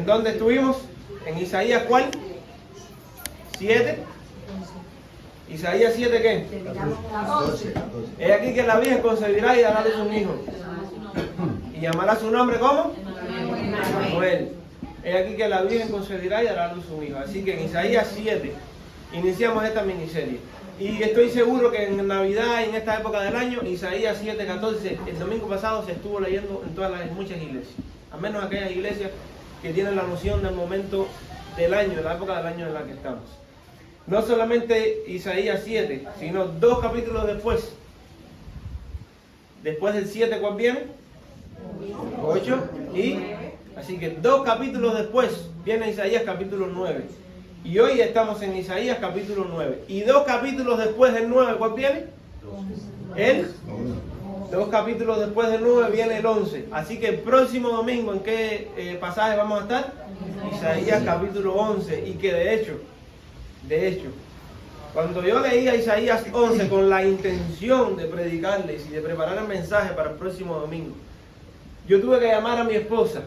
¿En dónde estuvimos? En Isaías, ¿cuál? 7. Isaías 7, ¿qué? Es aquí que la Virgen concebirá y dará a luz un hijo. Y llamará su nombre, ¿cómo? Manuel. Es aquí que la Virgen concebirá y dará a luz un hijo. Así que en Isaías 7 iniciamos esta miniserie. Y estoy seguro que en Navidad y en esta época del año, Isaías 7:14, el domingo pasado se estuvo leyendo en muchas iglesias. Al menos aquellas iglesias que tienen la noción del momento del año, de la época del año en la que estamos. No solamente Isaías 7, sino 2 capítulos después. Después del 7, ¿cuál viene? 8. Y así que 2 capítulos después viene Isaías capítulo 9. Y hoy estamos en Isaías capítulo 9. Y 2 capítulos después del 9, ¿cuál viene? El 2 capítulos después del 9 viene el 11. Así que el próximo domingo, ¿en qué pasaje vamos a estar? Isaías capítulo 11. Y que de hecho, cuando yo leía Isaías 11 con la intención de predicarles y de preparar el mensaje para el próximo domingo, yo tuve que llamar a mi esposa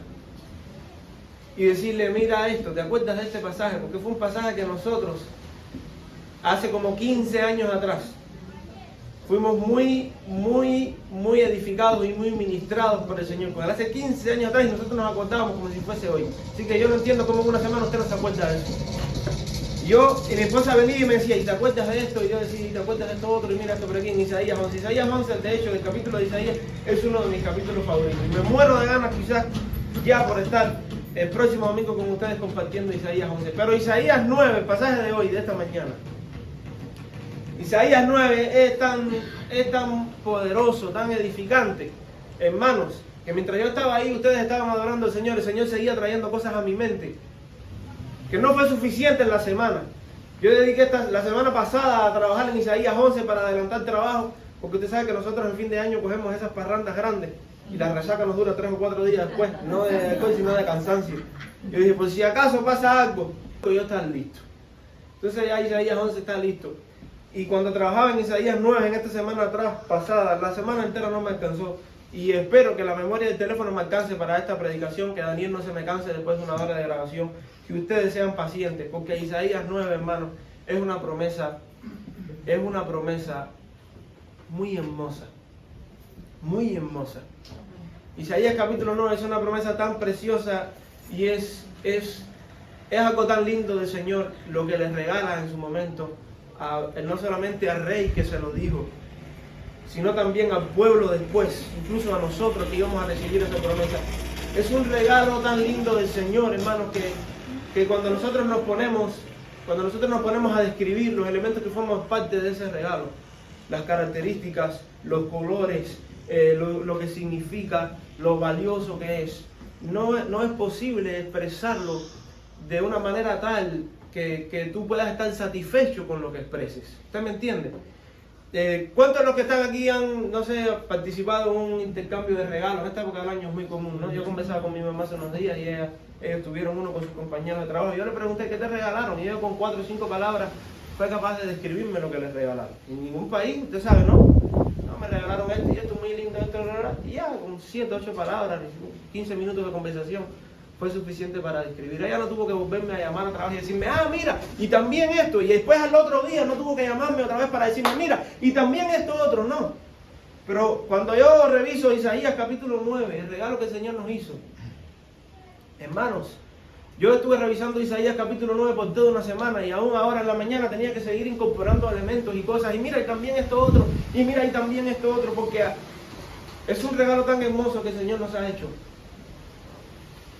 y decirle, mira esto, ¿te acuerdas de este pasaje? Porque fue un pasaje que nosotros, hace como 15 años atrás, fuimos muy edificados y muy ministrados por el Señor. Porque hace 15 años atrás y nosotros nos acordábamos como si fuese hoy. Así que yo no entiendo cómo en una semana usted no se acuerda de eso. Y mi esposa venía y me decía, ¿y te acuerdas de esto? Y yo decía, ¿y te acuerdas de esto otro? Y mira esto por aquí en Isaías 11. Isaías 11, de hecho, el capítulo de Isaías es uno de mis capítulos favoritos. Y me muero de ganas quizás ya por estar el próximo domingo con ustedes compartiendo Isaías 11. Pero Isaías 9, el pasaje de hoy, de esta mañana. Isaías 9 es tan poderoso, tan edificante, hermanos, que mientras yo estaba ahí, ustedes estaban adorando al Señor, el Señor seguía trayendo cosas a mi mente, que no fue suficiente en la semana. Yo dediqué la semana pasada a trabajar en Isaías 11 para adelantar trabajo, porque usted sabe que nosotros en fin de año cogemos esas parrandas grandes y la resaca nos dura 3 o 4 días después, no de alcohol sino de cansancio. Yo dije, pues si acaso pasa algo, yo estar listo. Entonces ya Isaías 11 está listo. Y cuando trabajaba en Isaías 9, en esta semana atrás, pasada, la semana entera no me alcanzó. Y espero que la memoria del teléfono me alcance para esta predicación, que Daniel no se me canse después de una hora de grabación. Que ustedes sean pacientes, porque Isaías 9, hermanos, es una promesa muy hermosa. Muy hermosa. Isaías capítulo 9 es una promesa tan preciosa y es algo tan lindo del Señor lo que les regala en su momento. No solamente al rey que se lo dijo, sino también al pueblo después, incluso a nosotros que íbamos a recibir esa promesa. Es un regalo tan lindo del Señor, hermanos, que cuando nosotros nos ponemos a describir los elementos que forman parte de ese regalo, las características, los colores, lo que significa, lo valioso que es, no es posible expresarlo de una manera tal que tú puedas estar satisfecho con lo que expreses. ¿Usted me entiende? ¿Cuántos de los que están aquí han, no sé, participado en un intercambio de regalos? En esta época del año es muy común, ¿no? Yo conversaba con mi mamá hace unos días y ellos tuvieron uno con sus compañeros de trabajo. Yo le pregunté, ¿qué te regalaron? Y ellos con 4 o 5 palabras fue capaz de describirme lo que les regalaron. En ningún país, usted sabe, ¿no? No, me regalaron esto y esto, muy lindo, esto, y ya, con 7 o 8 palabras, 15 minutos de conversación, fue suficiente para describir. Ella no tuvo que volverme a llamar otra vez y decirme, mira, y también esto. Y después al otro día no tuvo que llamarme otra vez para decirme, mira, y también esto otro. No. Pero cuando yo reviso Isaías capítulo 9, el regalo que el Señor nos hizo, hermanos, yo estuve revisando Isaías capítulo 9 por toda una semana y aún ahora en la mañana tenía que seguir incorporando elementos y cosas. Y mira, y también esto otro. Y mira, y también esto otro. Porque es un regalo tan hermoso que el Señor nos ha hecho,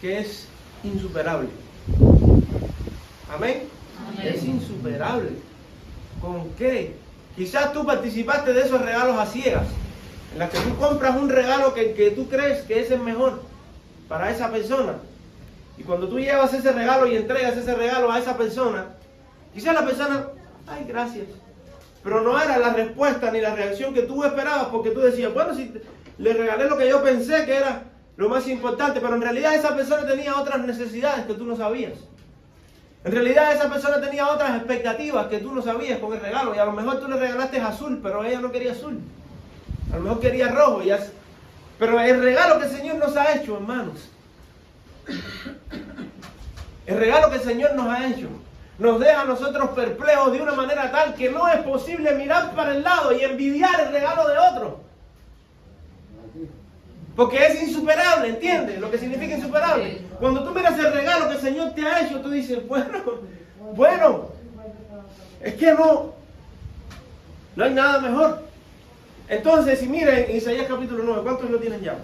que es insuperable. ¿Amén? Amén. Es insuperable. ¿Con qué? Quizás tú participaste de esos regalos a ciegas, en las que tú compras un regalo que tú crees que es el mejor para esa persona. Y cuando tú llevas ese regalo y entregas ese regalo a esa persona, quizás la persona, ay, gracias. Pero no era la respuesta ni la reacción que tú esperabas, porque tú decías, bueno, si le regalé lo que yo pensé que era lo más importante, pero en realidad esa persona tenía otras necesidades que tú no sabías. En realidad esa persona tenía otras expectativas que tú no sabías con el regalo. Y a lo mejor tú le regalaste azul, pero ella no quería azul. A lo mejor quería rojo. Pero el regalo que el Señor nos ha hecho, hermanos, El regalo que el Señor nos ha hecho nos deja a nosotros perplejos de una manera tal que no es posible mirar para el lado y envidiar el regalo de otro. Porque es insuperable, ¿entiendes? Lo que significa insuperable. Cuando tú miras el regalo que el Señor te ha hecho, tú dices, bueno, es que no hay nada mejor. Entonces, si miren Isaías capítulo 9, ¿cuántos lo tienen ya?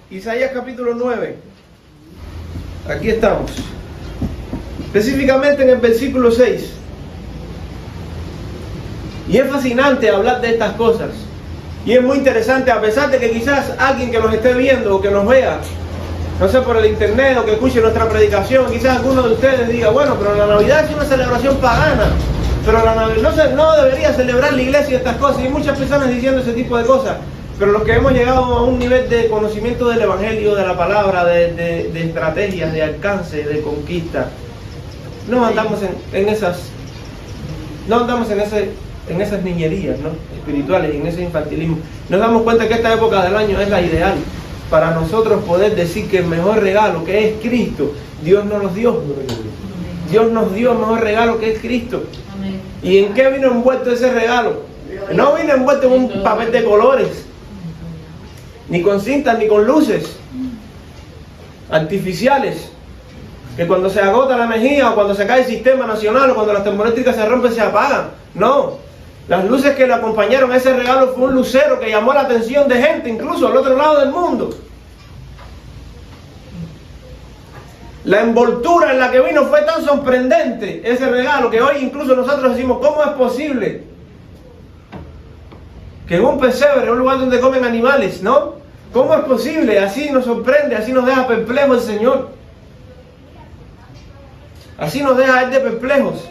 Isaías capítulo 9. Aquí estamos. Específicamente en el versículo 6. Y es fascinante hablar de estas cosas. Y es muy interesante, a pesar de que quizás alguien que nos esté viendo o que nos vea, no sé, por el internet o que escuche nuestra predicación, quizás alguno de ustedes diga, bueno, pero la Navidad es una celebración pagana, pero no debería celebrar la iglesia estas cosas. Y hay muchas personas diciendo ese tipo de cosas. Pero los que hemos llegado a un nivel de conocimiento del Evangelio, de la palabra, de estrategias, de alcance, de conquista, no andamos en esas niñerías, ¿no?, espirituales, en ese infantilismo. Nos damos cuenta que esta época del año es la ideal para nosotros poder decir que el mejor regalo, que es Cristo, Dios nos los dio. Dios nos dio el mejor regalo, que es Cristo. ¿Y en qué vino envuelto ese regalo? No vino envuelto en un papel de colores, ni con cintas, ni con luces artificiales, que cuando se agota la energía, o cuando se cae el sistema nacional, o cuando las termoeléctricas se rompen, se apagan. No, las luces que le acompañaron a ese regalo fue un lucero que llamó la atención de gente, incluso al otro lado del mundo. La envoltura en la que vino fue tan sorprendente, ese regalo, que hoy incluso nosotros decimos, ¿cómo es posible que en un pesebre, en un lugar donde comen animales, ¿no? ¿Cómo es posible? Así nos sorprende, así nos deja perplejos el Señor. Así nos deja Él de perplejos.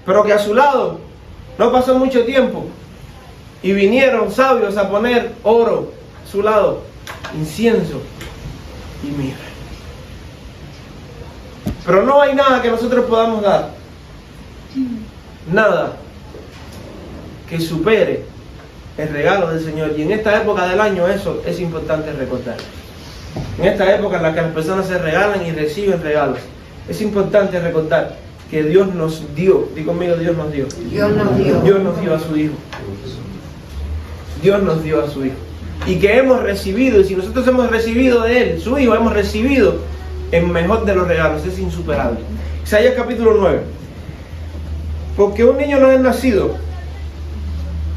Pero que a su lado no pasó mucho tiempo y vinieron sabios a poner oro a su lado, incienso y mirra. Pero no hay nada que nosotros podamos dar, nada que supere el regalo del Señor. Y en esta época del año eso es importante recordar. En esta época en la que las personas se regalan y reciben regalos, es importante recordar que Dios nos dio. Di conmigo, Dios nos dio. Dios nos dio. Dios nos dio a su Hijo. Dios nos dio a su Hijo. Y que hemos recibido, y si nosotros hemos recibido de Él, su Hijo, hemos recibido el mejor de los regalos. Es insuperable. Isaías capítulo 9. Porque un niño nos es nacido.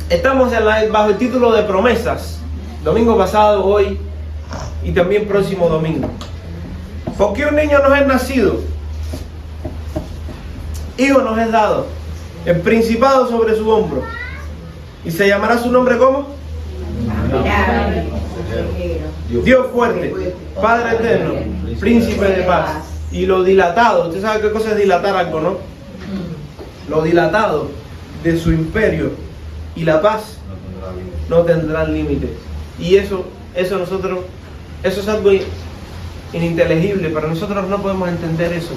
Estamos bajo el título de promesas. Domingo pasado, hoy y también próximo domingo. Porque un niño nos es nacido, hijo nos es dado, el principado sobre su hombro, y se llamará su nombre ¿cómo? Dios fuerte, Padre eterno, príncipe de paz. Y lo dilatado, usted sabe qué cosa es dilatar algo, ¿no? Lo dilatado de su imperio y la paz no tendrán límites. Y eso es algo ininteligible, pero nosotros no podemos entender eso.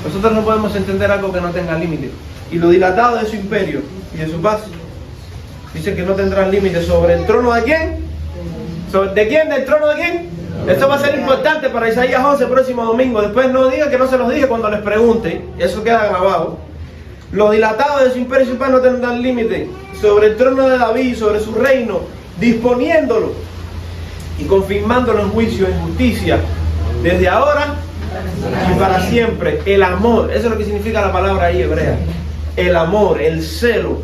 Nosotros no podemos entender algo que no tenga límite. Y lo dilatado de su imperio y de su paz, dice que no tendrán límite. ¿Sobre el trono de quién? ¿De quién? ¿Del trono de quién? Esto va a ser importante para Isaías 11 próximo domingo. Después no digan que no se los dije cuando les pregunte. Eso queda grabado. Lo dilatado de su imperio y su paz no tendrán límite. Sobre el trono de David, sobre su reino, disponiéndolo y confirmándolo en juicio, en justicia, desde ahora y para siempre. El amor, eso es lo que significa la palabra ahí hebrea. El amor, el celo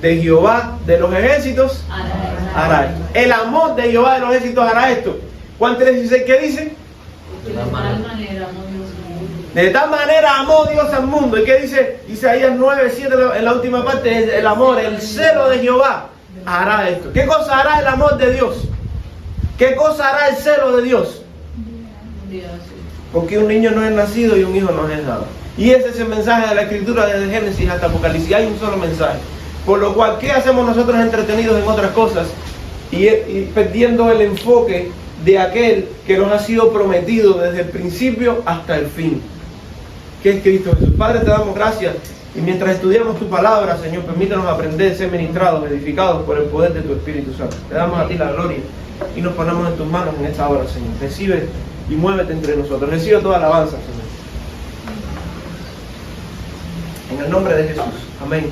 de Jehová de los ejércitos hará esto. El amor de Jehová de los ejércitos hará esto. Juan 3:16, ¿qué dice? De tal manera amó Dios al mundo. ¿Y qué dice Isaías 9:7 en la última parte? El amor, el celo de Jehová hará esto. ¿Qué cosa hará el amor de Dios? ¿Qué cosa hará el celo de Dios? Porque un niño no es nacido y un hijo no es dado. Y ese es el mensaje de la Escritura desde Génesis hasta Apocalipsis. Hay un solo mensaje. Por lo cual, ¿qué hacemos nosotros entretenidos en otras cosas y perdiendo el enfoque de aquel que nos ha sido prometido desde el principio hasta el fin, que es Cristo Jesús? Padre, te damos gracias, y mientras estudiamos tu palabra, Señor, permítanos aprender, ser ministrados, edificados por el poder de tu Espíritu Santo. Te damos a ti la gloria y nos ponemos en tus manos en esta hora, Señor. Recibe y muévete entre nosotros. Recibe toda alabanza, Señor. En el nombre de Jesús. Amén.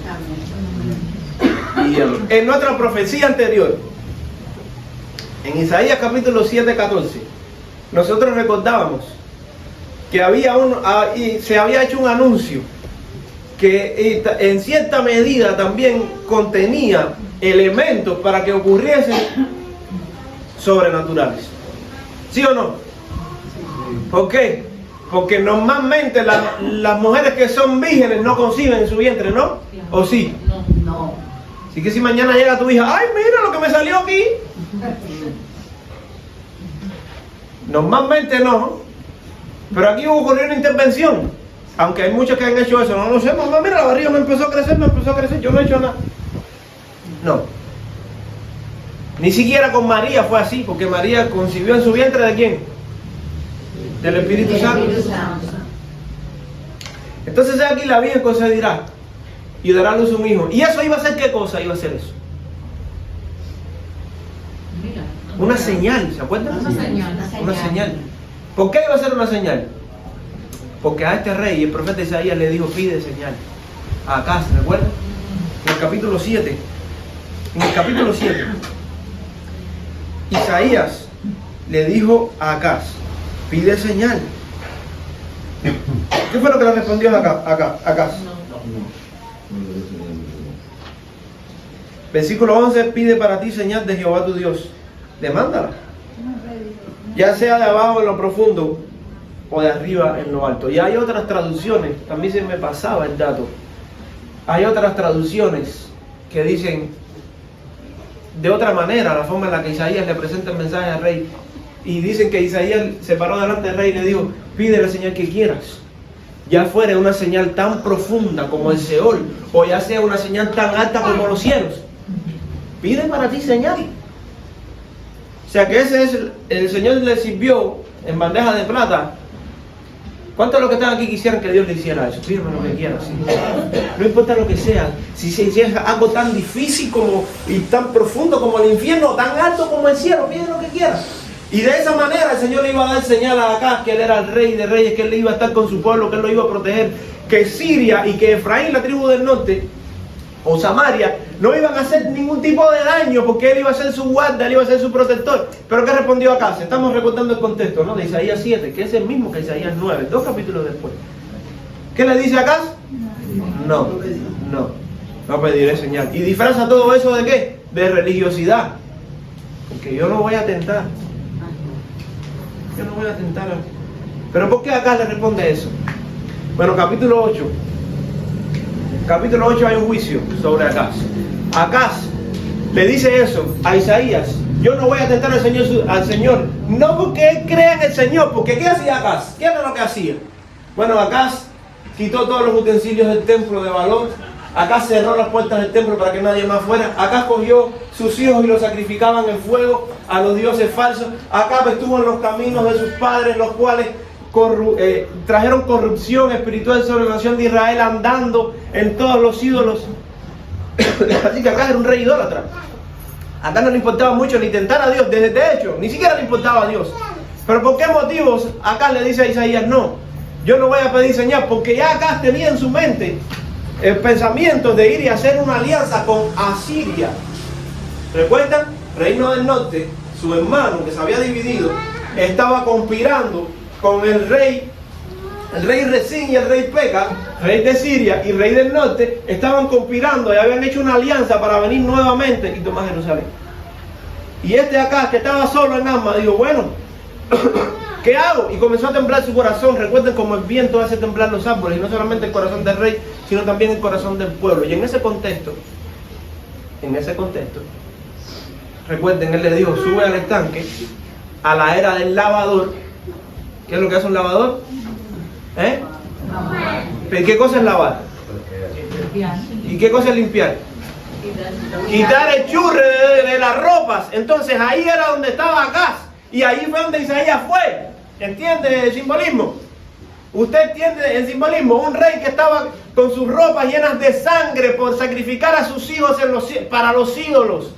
Y en nuestra profecía anterior, en Isaías capítulo 7, 14, nosotros recordábamos que se había hecho un anuncio que en cierta medida también contenía elementos para que ocurriesen sobrenaturales. ¿Sí o no? ¿Por qué? Porque normalmente las mujeres que son vírgenes no conciben en su vientre, ¿no? ¿O sí? No. Así que si mañana llega tu hija, ¡ay, mira lo que me salió aquí! Normalmente no. Pero aquí ocurrió una intervención. Aunque hay muchos que han hecho eso. No lo sé, mamá, mira, la barriga me empezó a crecer, yo no he hecho nada. No. Ni siquiera con María fue así, porque María concibió en su vientre ¿de quién? Del Espíritu Santo. Entonces aquí la Virgen concebirá y dará a luz un hijo. ¿Y eso iba a ser qué cosa? Iba a ser eso. Una señal, ¿se acuerdan? Una señal. ¿Por qué iba a ser una señal? Porque a este rey, el profeta Isaías le dijo, pide señal. A Acaz, ¿se recuerdan? En el capítulo 7. En el capítulo 7. Isaías le dijo a Acaz, pide señal. ¿Qué fue lo que le respondió a Acaz? Versículo 11, pide para ti señal de Jehová tu Dios. Demándala. Ya sea de abajo en lo profundo o de arriba en lo alto. Y hay otras traducciones, también se me pasaba el dato. Hay otras traducciones que dicen de otra manera la forma en la que Isaías le presenta el mensaje al rey. Y dicen que Isaías se paró delante del rey y le dijo, pide la señal que quieras. Ya fuera una señal tan profunda como el Seol, o ya sea una señal tan alta como los cielos. Pide para ti señal. O sea que ese es el Señor le sirvió en bandeja de plata. ¿Cuántos de los que están aquí quisieran que Dios le hiciera eso? Pídeme lo que quieras. ¿Sí? No importa lo que sea. Si es algo tan difícil como y tan profundo como el infierno, tan alto como el cielo, pide lo que quieras. Y de esa manera el Señor le iba a dar señal a Acaz que él era el rey de reyes, que él iba a estar con su pueblo, que él lo iba a proteger, que Siria y que Efraín, la tribu del norte, o Samaria, no iban a hacer ningún tipo de daño porque él iba a ser su guarda, él iba a ser su protector. Pero ¿qué respondió Acaz? Estamos recordando el contexto, ¿no? De Isaías 7, que es el mismo que Isaías 9, 2 capítulos después. ¿Qué le dice Acaz? No pediré señal. ¿Y disfraza todo eso de qué? De religiosidad. Porque yo no voy a tentar. ¿Pero por qué Acaz le responde eso? Bueno, capítulo 8. Capítulo 8 hay un juicio sobre Acaz. Acaz le dice eso a Isaías. Yo no voy a tentar al Señor. No porque él crea en el Señor. Porque ¿qué hacía Acaz? ¿Qué era lo que hacía? Bueno, Acaz quitó todos los utensilios del templo de valor. Acaz cerró las puertas del templo para que nadie más fuera. Acaz cogió sus hijos y los sacrificaban en fuego a los dioses falsos. Acaz estuvo en los caminos de sus padres, los cuales trajeron corrupción espiritual sobre la nación de Israel, andando en todos los ídolos. Así que Acaz era un rey idólatra. Acaz no le importaba mucho ni tentar a Dios. De hecho, ni siquiera le importaba a Dios. Pero ¿por qué motivos Acaz le dice a Isaías, no, yo no voy a pedir señal? Porque ya Acaz tenía en su mente el pensamiento de ir y hacer una alianza con Asiria. ¿Recuerdan? Reino del Norte, su hermano que se había dividido, estaba conspirando con el rey Resín y el rey Peca, rey de Siria y rey del norte, estaban conspirando y habían hecho una alianza para venir nuevamente y tomar Jerusalén. Y este acá, que estaba solo en Asma, dijo, bueno, ¿qué hago? Y comenzó a temblar su corazón. Recuerden cómo el viento hace temblar los árboles, y no solamente el corazón del rey, sino también el corazón del pueblo. Y en ese contexto, recuerden, él le dijo, sube al estanque, a la era del lavador. ¿Qué es lo que hace un lavador? ¿Qué cosa es lavar? ¿Y qué cosa es limpiar? Quitar el churre de las ropas. Entonces ahí era donde estaba Acaz, y ahí fue donde Isaías fue. ¿Entiende el simbolismo? Usted entiende el simbolismo. Un rey que estaba con sus ropas llenas de sangre por sacrificar a sus hijos para los ídolos.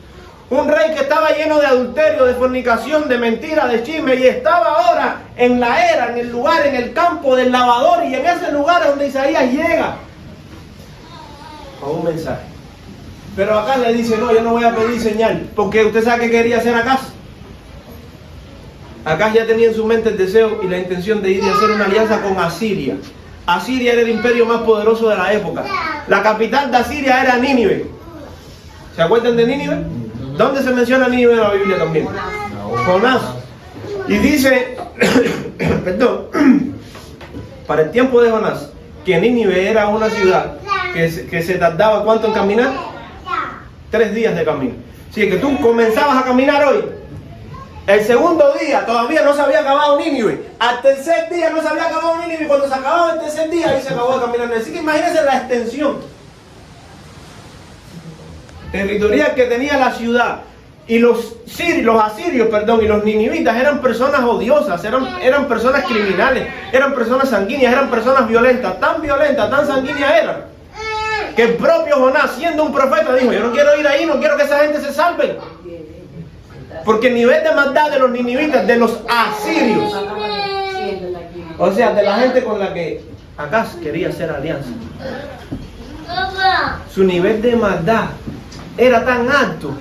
Un rey que estaba lleno de adulterio, de fornicación, de mentira, de chisme, y estaba ahora en la era, en el lugar, en el campo del lavador, y en ese lugar es donde Isaías llega con un mensaje. Pero acá le dice, no, yo no voy a pedir señal, porque usted sabe qué quería hacer Acaz. Acaz ya tenía en su mente el deseo y la intención de ir y hacer una alianza con Asiria. Asiria era el imperio más poderoso de la época. La capital de Asiria era Nínive. ¿Se acuerdan de Nínive? ¿Dónde se menciona Nínive en la Biblia también? Jonás. Y dice, perdón, para el tiempo de Jonás, que Nínive era una ciudad que se tardaba ¿cuánto en caminar? 3 días de camino. Así que tú comenzabas a caminar hoy. El segundo día todavía no se había acabado Nínive. Al tercer día no se había acabado Nínive. Cuando se acababa el tercer día, ahí se acabó de caminar. Así que imagínense la extensión territorial que tenía la ciudad. Y los asirios, y los ninivitas eran personas odiosas, eran personas criminales, eran personas sanguíneas, eran personas violentas, tan sanguíneas eran, que el propio Jonás, siendo un profeta, dijo, yo no quiero ir ahí, no quiero que esa gente se salve. Porque el nivel de maldad de los ninivitas, de los asirios, o sea, de la gente con la que Acaz quería hacer alianza, su nivel de maldad era tan alto,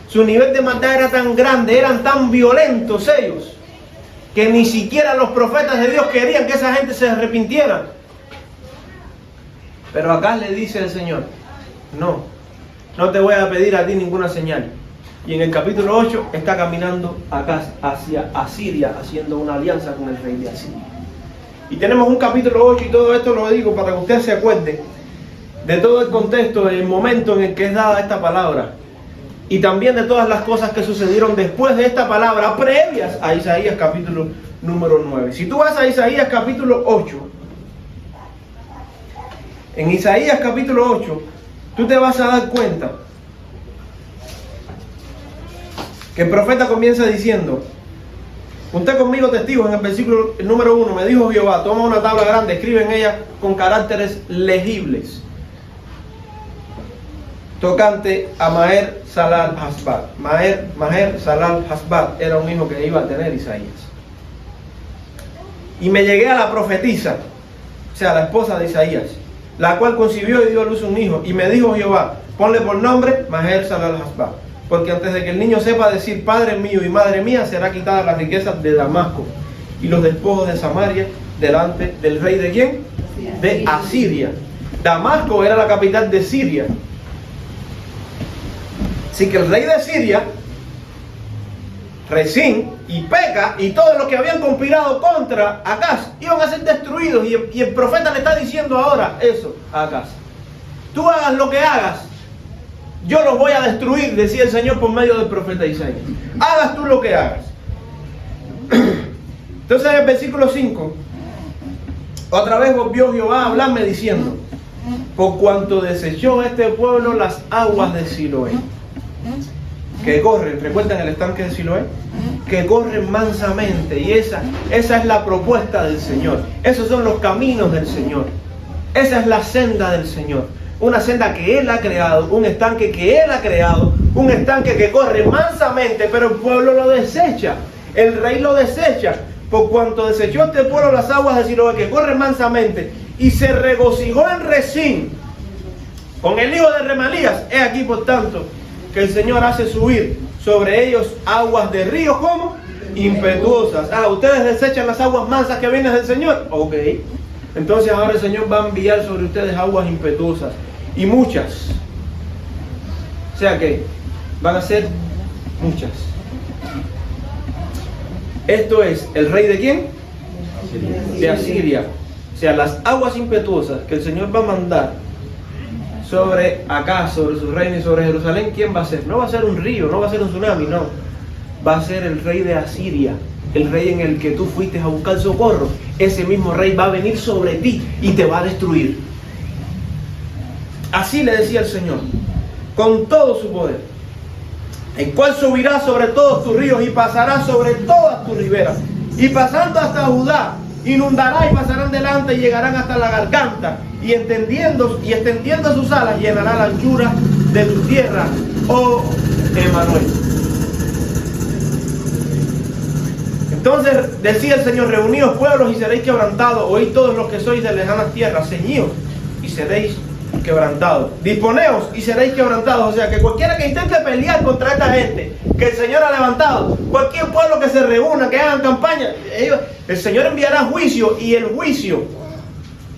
su nivel de maldad era tan grande, eran tan violentos ellos, que ni siquiera los profetas de Dios querían que esa gente se arrepintiera. Pero Acaz le dice al Señor, no te voy a pedir a ti ninguna señal. Y en el capítulo 8 está caminando Acaz hacia Asiria, haciendo una alianza con el rey de Asiria. Y tenemos un capítulo 8, y todo esto lo digo para que usted se acuerde de todo el contexto, del momento en el que es dada esta palabra, y también de todas las cosas que sucedieron después de esta palabra, previas a Isaías capítulo número 9. Si tú vas a Isaías capítulo 8, en Isaías capítulo 8, tú te vas a dar cuenta que el profeta comienza diciendo, usted conmigo testigos, en el versículo número 1, me dijo Jehová, toma una tabla grande, escribe en ella con caracteres legibles, tocante a Maher Salal Hasbat. Maher Salal Hasbat era un hijo que iba a tener Isaías. Y me llegué a la profetisa, o sea, la esposa de Isaías, la cual concibió y dio a luz un hijo. Y me dijo Jehová, ponle por nombre Maher Salal Hasbat, porque antes de que el niño sepa decir Padre mío y Madre mía, será quitada las riquezas de Damasco y los despojos de Samaria delante del rey de ¿quién? De Asiria. Damasco era la capital de Siria. Así que el rey de Siria, Rezín y Peca y todos los que habían conspirado contra Acaz iban a ser destruidos. Y el profeta le está diciendo ahora eso a Acaz. Tú hagas lo que hagas, yo los voy a destruir, decía el Señor por medio del profeta Isaías. Hagas tú lo que hagas. Entonces en el versículo 5, otra vez volvió Jehová a hablarme diciendo, por cuanto desechó este pueblo las aguas de Siloé, que corren, ¿recuerdan el estanque de Siloé? Que corren mansamente, y esa es la propuesta del Señor. Esos son los caminos del Señor. Esa es la senda del Señor. Una senda que Él ha creado, un estanque que Él ha creado, un estanque que corre mansamente, pero el pueblo lo desecha, el rey lo desecha, por cuanto desechó este pueblo las aguas de Siloé, que corren mansamente, y se regocijó en Rezín con el hijo de Remalías. He aquí, por tanto, que el Señor hace subir sobre ellos aguas de ríos, ¿cómo? Impetuosas. Ustedes desechan las aguas mansas que vienen del Señor. Ok. Entonces ahora el Señor va a enviar sobre ustedes aguas impetuosas, y muchas. O sea que van a ser muchas. Esto es el rey de ¿quién? De Asiria. O sea, las aguas impetuosas que el Señor va a mandar sobre Acaz, sobre su reino y sobre Jerusalén, ¿quién va a ser? No va a ser un río, no va a ser un tsunami, no. Va a ser el rey de Asiria, el rey en el que tú fuiste a buscar socorro. Ese mismo rey va a venir sobre ti y te va a destruir. Así le decía el Señor, con todo su poder, el cual subirá sobre todos tus ríos y pasará sobre todas tus riberas, y pasando hasta Judá, inundará y pasarán delante y llegarán hasta la garganta, y extendiendo sus alas llenará la anchura de tu tierra, oh Emmanuel. Entonces decía el Señor: reuníos pueblos y seréis quebrantados, oíd todos los que sois de lejanas tierras, ceñíos y seréis quebrantados, disponeos y seréis quebrantados. O sea que cualquiera que intente pelear contra esta gente que el Señor ha levantado, cualquier pueblo que se reúna, que hagan campaña, el Señor enviará juicio, y el juicio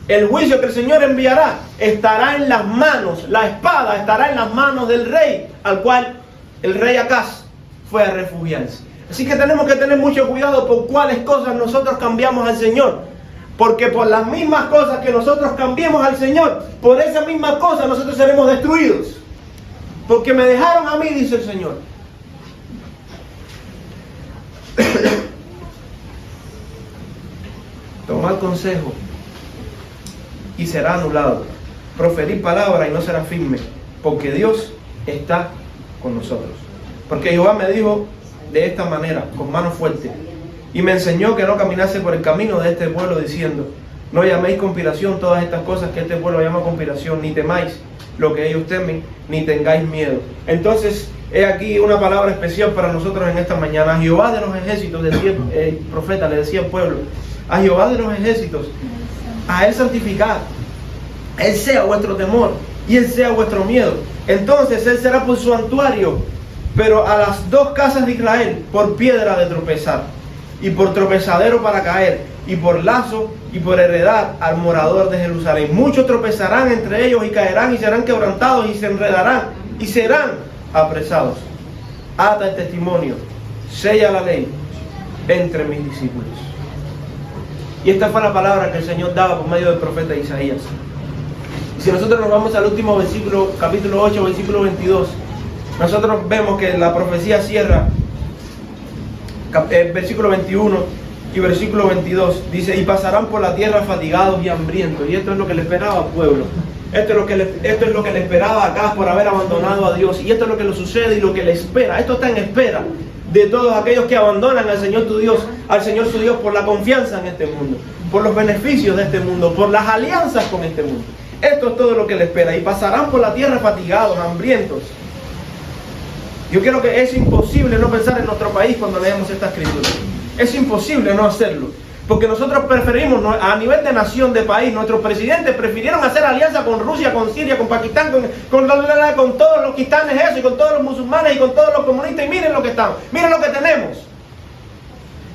que el Señor enviará estará en las manos, la espada estará en las manos del rey, al cual el rey Acaz fue a refugiarse. Así que tenemos que tener mucho cuidado por cuáles cosas nosotros cambiamos al Señor. Porque por las mismas cosas que nosotros cambiemos al Señor, por esas mismas cosas nosotros seremos destruidos. Porque me dejaron a mí, dice el Señor. Tomar consejo y será anulado. Proferir palabra y no será firme, porque Dios está con nosotros. Porque Jehová me dijo de esta manera, con mano fuerte, y me enseñó que no caminase por el camino de este pueblo, diciendo: no llaméis conspiración todas estas cosas que este pueblo llama conspiración, ni temáis lo que ellos temen, ni tengáis miedo. Entonces, he aquí una palabra especial para nosotros en esta mañana. A Jehová de los ejércitos, decía el profeta, le decía al pueblo: a Jehová de los ejércitos, a Él santificad, Él sea vuestro temor y Él sea vuestro miedo. Entonces Él será por santuario, pero a las dos casas de Israel por piedra de tropezar, y por tropezadero para caer, y por lazo y por heredad al morador de Jerusalén. Muchos tropezarán entre ellos y caerán y serán quebrantados y se enredarán y serán apresados. Ata el testimonio, sella la ley entre mis discípulos. Y esta fue la palabra que el Señor daba por medio del profeta Isaías. Y si nosotros nos vamos al último versículo, capítulo 8, versículo 22, nosotros vemos que la profecía cierra, versículo 21 y versículo 22, dice: y pasarán por la tierra fatigados y hambrientos. Y esto es lo que le esperaba al pueblo. Esto es lo que le esperaba acá por haber abandonado a Dios. Y esto es lo que le sucede y lo que le espera. Esto está en espera de todos aquellos que abandonan al Señor tu Dios, al Señor su Dios, por la confianza en este mundo, por los beneficios de este mundo, por las alianzas con este mundo. Esto es todo lo que le espera. Y pasarán por la tierra fatigados, hambrientos. Yo creo que es imposible no pensar en nuestro país cuando leemos esta escritura. Es imposible no hacerlo. Porque nosotros preferimos, a nivel de nación, de país, nuestros presidentes prefirieron hacer alianza con Rusia, con Siria, con Pakistán, con todos los quistanes eso, y con todos los musulmanes, y con todos los comunistas. Y miren lo que estamos, miren lo que tenemos.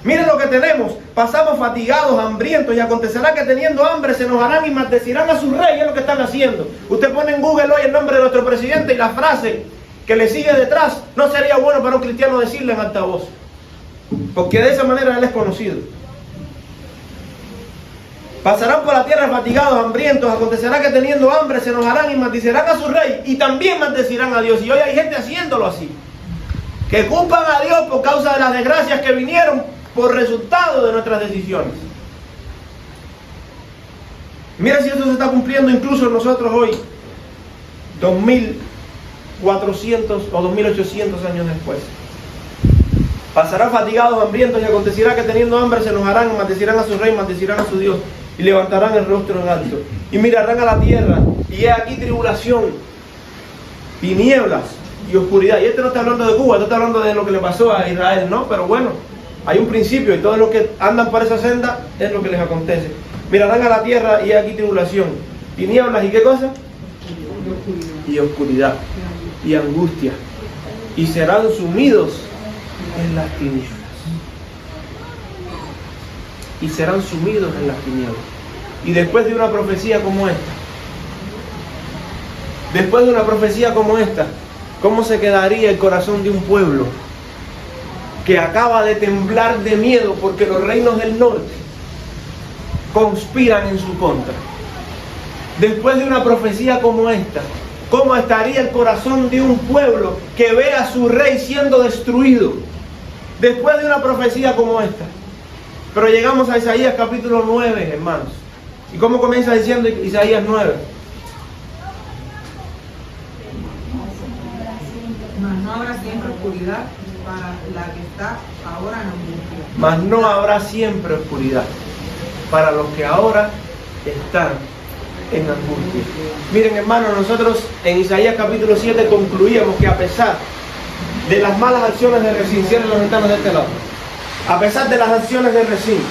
Miren lo que tenemos. Pasamos fatigados, hambrientos, y acontecerá que teniendo hambre se enojarán y maldecirán a su rey. Es lo que están haciendo. Usted pone en Google hoy el nombre de nuestro presidente y la frase que le sigue detrás, no sería bueno para un cristiano decirle en altavoz, porque de esa manera él es conocido. Pasarán por la tierra fatigados, hambrientos, acontecerá que teniendo hambre se enojarán y maldecirán a su rey, y también maldecirán a Dios. Y hoy hay gente haciéndolo así, que culpan a Dios por causa de las desgracias que vinieron por resultado de nuestras decisiones. Mira si esto se está cumpliendo incluso nosotros hoy, 2400 o 2800 años después. Pasarán fatigados, hambrientos, y acontecerá que teniendo hambre se enojarán, maldecirán a su rey, maldecirán a su Dios, y levantarán el rostro en alto, y mirarán a la tierra, y he aquí tribulación, tinieblas y oscuridad. Y esto no está hablando de Cuba, esto está hablando de lo que le pasó a Israel, ¿no? Pero bueno, hay un principio, y todos los que andan por esa senda es lo que les acontece. Mirarán a la tierra, y he aquí tribulación, tinieblas, ¿y qué cosa? Y oscuridad, y angustia, y serán sumidos en las tinieblas. Y serán sumidos en las tinieblas. Y después de una profecía como esta, ¿cómo se quedaría el corazón de un pueblo que acaba de temblar de miedo porque los reinos del norte conspiran en su contra? Después de una profecía como esta, ¿cómo estaría el corazón de un pueblo que ve a su rey siendo destruido? Después de una profecía como esta. Pero llegamos a Isaías capítulo 9, hermanos. ¿Y cómo comienza diciendo Isaías 9? Mas no habrá siempre oscuridad para la que está ahora en angustia. Mas no habrá siempre oscuridad para los que ahora están en angustia. Miren, hermanos, nosotros en Isaías capítulo 7 concluíamos que a pesar de las malas acciones de Rezín. Cierren los ventanas de este lado. A pesar de las acciones de Rezín,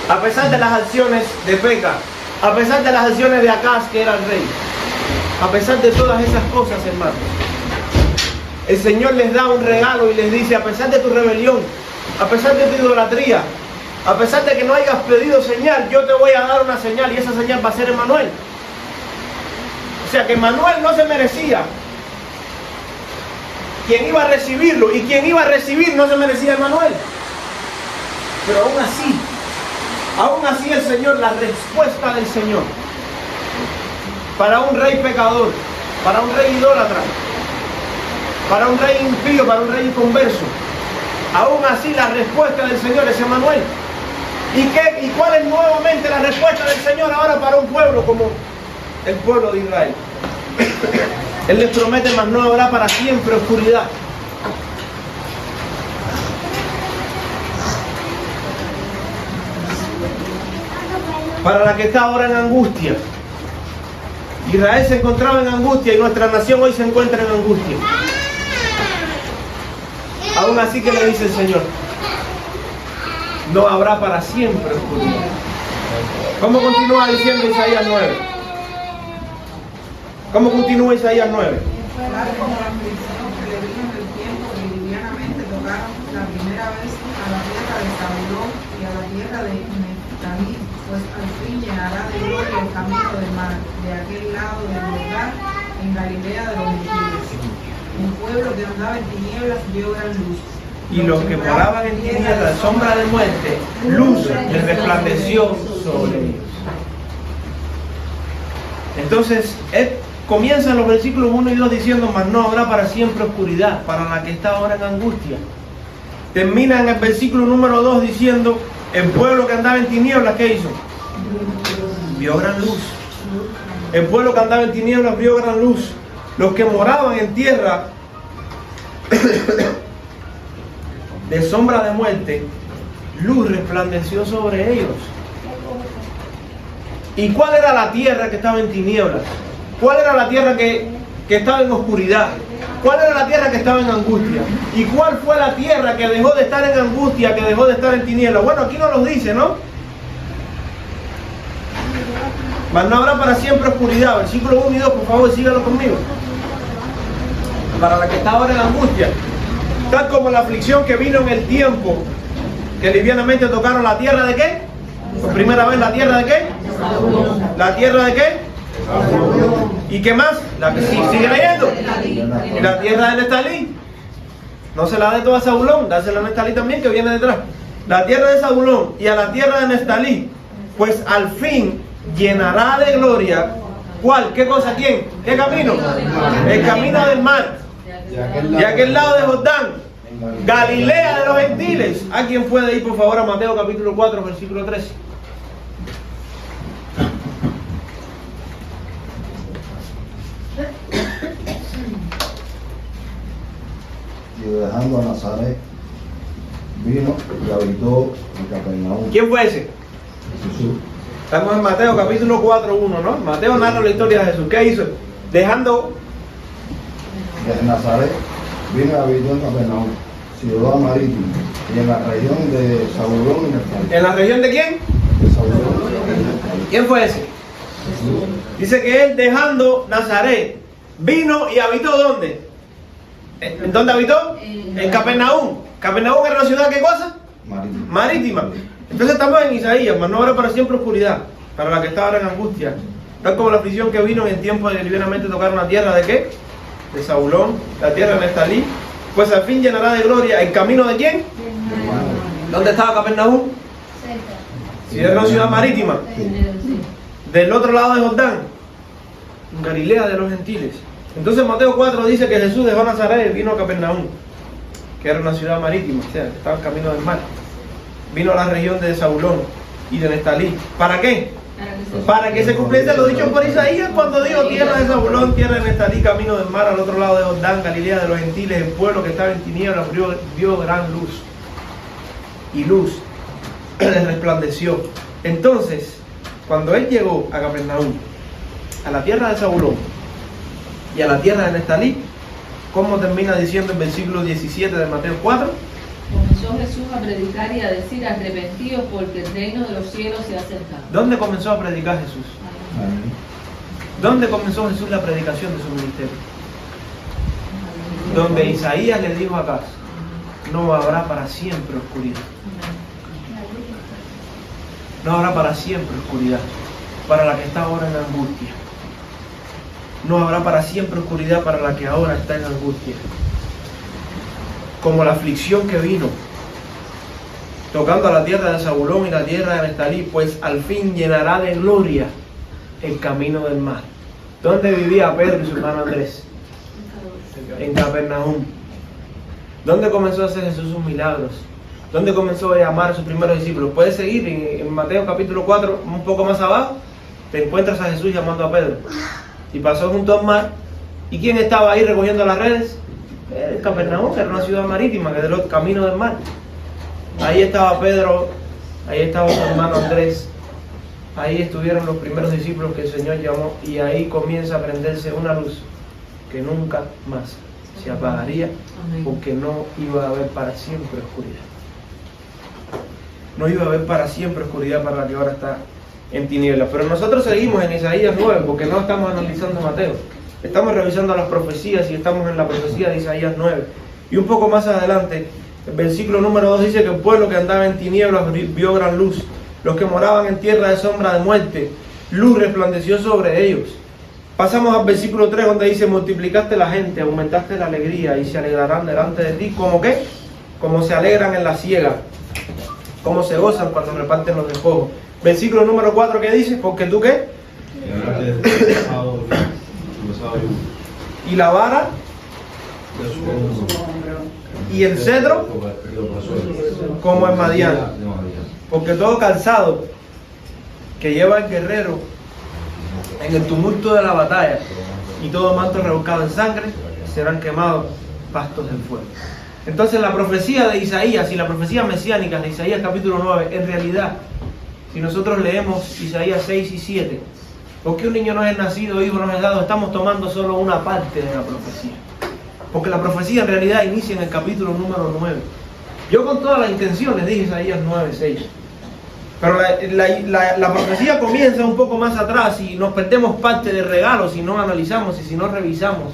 a pesar de las acciones de Peca, a pesar de las acciones de Acaz, que era el rey, a pesar de todas esas cosas, hermanos, el Señor les da un regalo y les dice: a pesar de tu rebelión, a pesar de tu idolatría, a pesar de que no hayas pedido señal, yo te voy a dar una señal, y esa señal va a ser Emmanuel. O sea que Emmanuel no se merecía quien iba a recibirlo, y quien iba a recibir no se merecía Emmanuel. Pero aún así el Señor, la respuesta del Señor para un rey pecador, para un rey idólatra, para un rey impío, para un rey inconverso, aún así la respuesta del Señor es Emmanuel. ¿Y cuál es nuevamente la respuesta del Señor ahora para un pueblo como el pueblo de Israel? Él les promete: mas no habrá para siempre oscuridad. Para la que está ahora en angustia. Israel se encontraba en angustia y nuestra nación hoy se encuentra en angustia. Aún así, ¿qué le dice el Señor? No habrá para siempre oscuridad. ¿Cómo continúa diciendo Isaías 9? ¿Cómo continúa Isaías 9? Tal como la aflicción que le vino en el tiempo que livianamente tocaron la primera vez a la tierra de Zabulón y a la tierra de Neftalí, pues al fin llenará de gloria el camino del mar, de aquel lado del Jordán, en Galilea de los gentiles. Un pueblo que andaba en tinieblas vio gran luz. Y los que moraban en tinieblas, sombra de muerte, luz les resplandeció sobre ellos. Entonces, comienzan los versículos 1 y 2 diciendo: mas no habrá para siempre oscuridad, para la que está ahora en angustia. Termina en el versículo número 2 diciendo: el pueblo que andaba en tinieblas, ¿qué hizo? Vio gran luz. El pueblo que andaba en tinieblas vio gran luz. Los que moraban en tierra de sombra de muerte, luz resplandeció sobre ellos. ¿Y cuál era la tierra que estaba en tinieblas? ¿Cuál era la tierra que estaba en oscuridad? ¿Cuál era la tierra que estaba en angustia? ¿Y cuál fue la tierra que dejó de estar en angustia, que dejó de estar en tinieblas? Bueno, aquí no nos dice, ¿no? Mas no habrá para siempre oscuridad. Versículo 1 y 2, por favor, síganlo conmigo. Para la que está ahora en angustia, tal como la aflicción que vino en el tiempo que livianamente tocaron la tierra de ¿qué? Por primera vez, ¿la tierra de qué? ¿La tierra de qué? ¿Y qué más? La que sigue leyendo. La tierra de Neftalí. No se la dé toda a Zabulón, dásela a Neftalí también, que viene detrás. La tierra de Zabulón y a la tierra de Neftalí, pues al fin llenará de gloria. ¿Cuál? ¿Qué cosa? ¿Quién? ¿Qué camino? El camino del mar. Y aquel lado de Jordán, Galilea de los gentiles. ¿A quién puede ir, por favor, a Mateo capítulo 4, versículo 13? Y dejando a Nazaret, vino y habitó en Capernaum. ¿Quién fue ese? Jesús. Estamos en Mateo capítulo 4, 1, ¿no? Mateo narra la historia de Jesús. ¿Qué hizo? Dejando Desde Nazaret, vino y habitó en Capernaum, ciudad marítima, y en la región de Zabulón y Neftalí. ¿En la región de quién? De Zabulón y Neftalí. ¿Quién fue ese? Jesús. Dice que él, dejando Nazaret, vino y habitó ¿dónde? ¿En dónde habitó? En Capernaum. ¿Capernaum era una ciudad qué cosa? Marítima. Marítima. Entonces estamos en Isaías: mas no habrá para siempre oscuridad, para la que está ahora en angustia, tal como la aflicción que vino en el tiempo de que livianamente tocaron la tierra de ¿qué? De Zabulón, la tierra de Neftalí, pues al fin llenará de gloria el camino de ¿quién? ¿Dónde estaba Capernaum? Si era una ciudad marítima, del otro lado de Jordán, en Galilea de los gentiles. Entonces Mateo 4 dice que Jesús dejó Nazaret y vino a Capernaum, que era una ciudad marítima, o sea, que estaba en camino del mar. Vino a la región de Zabulón y de Neftalí. ¿Para qué? Para que se cumpliese lo dicho por Isaías cuando dijo: tierra de Zabulón, tierra de Neftalí, camino del mar, al otro lado de Jordán, Galilea de los gentiles, el pueblo que estaba en tinieblas vio gran luz. Y luz les resplandeció. Entonces, cuando él llegó a Capernaum, a la tierra de Zabulón y a la tierra de Neftalí, ¿Cómo termina diciendo el versículo 17 de Mateo 4? Comenzó Jesús a predicar y a decir: arrepentidos, porque el reino de los cielos se ha acercado. ¿Dónde comenzó a predicar Jesús? ¿Dónde comenzó Jesús la predicación de su ministerio? Donde Isaías le dijo a Acaz: no habrá para siempre oscuridad. No habrá para siempre oscuridad para la que está ahora en angustia. No habrá para siempre oscuridad para la que ahora está en angustia. Como la aflicción que vino tocando a la tierra de Zabulón y la tierra de Neftalí, pues al fin llenará de gloria el camino del mar. ¿Dónde vivía Pedro y su hermano Andrés? En Capernaum. ¿Dónde comenzó a hacer Jesús sus milagros? ¿Dónde comenzó a llamar a sus primeros discípulos? Puedes seguir en Mateo capítulo 4, un poco más abajo, te encuentras a Jesús llamando a Pedro. Y pasó junto al mar. ¿Y quién estaba ahí recogiendo las redes? Capernaum, que era una ciudad marítima, que era el camino del mar. Ahí estaba Pedro, ahí estaba su hermano Andrés. Ahí estuvieron los primeros discípulos que el Señor llamó, y ahí comienza a prenderse una luz que nunca más se apagaría, porque no iba a haber para siempre oscuridad. No iba a haber para siempre oscuridad para la que ahora está en tinieblas. Pero nosotros seguimos en Isaías 9, porque no estamos analizando Mateo. Estamos revisando las profecías y estamos en la profecía de Isaías 9. Y un poco más adelante, el versículo número 2 dice que el pueblo que andaba en tinieblas vio gran luz. Los que moraban en tierra de sombra de muerte, luz resplandeció sobre ellos. Pasamos al versículo 3, donde dice: multiplicaste la gente, aumentaste la alegría, y se alegrarán delante de ti. ¿Cómo qué? Como se alegran en la siega, como se gozan cuando reparten los despojos. Versículo número 4, ¿qué dice? Porque tú qué? Y la vara y el cedro como en Madián. Porque todo calzado que lleva el guerrero en el tumulto de la batalla y todo manto revolcado en sangre serán quemados pastos del fuego. Entonces la profecía de Isaías y la profecía mesiánica de Isaías capítulo 9, en realidad, si nosotros leemos Isaías 6 y 7, porque un niño nos es nacido, hijo nos es dado, estamos tomando solo una parte de la profecía. Porque la profecía en realidad inicia en el capítulo número 9. Yo con todas las intenciones dije Isaías 9, 6. Pero la profecía comienza un poco más atrás y nos perdemos parte del regalo si no analizamos y si no revisamos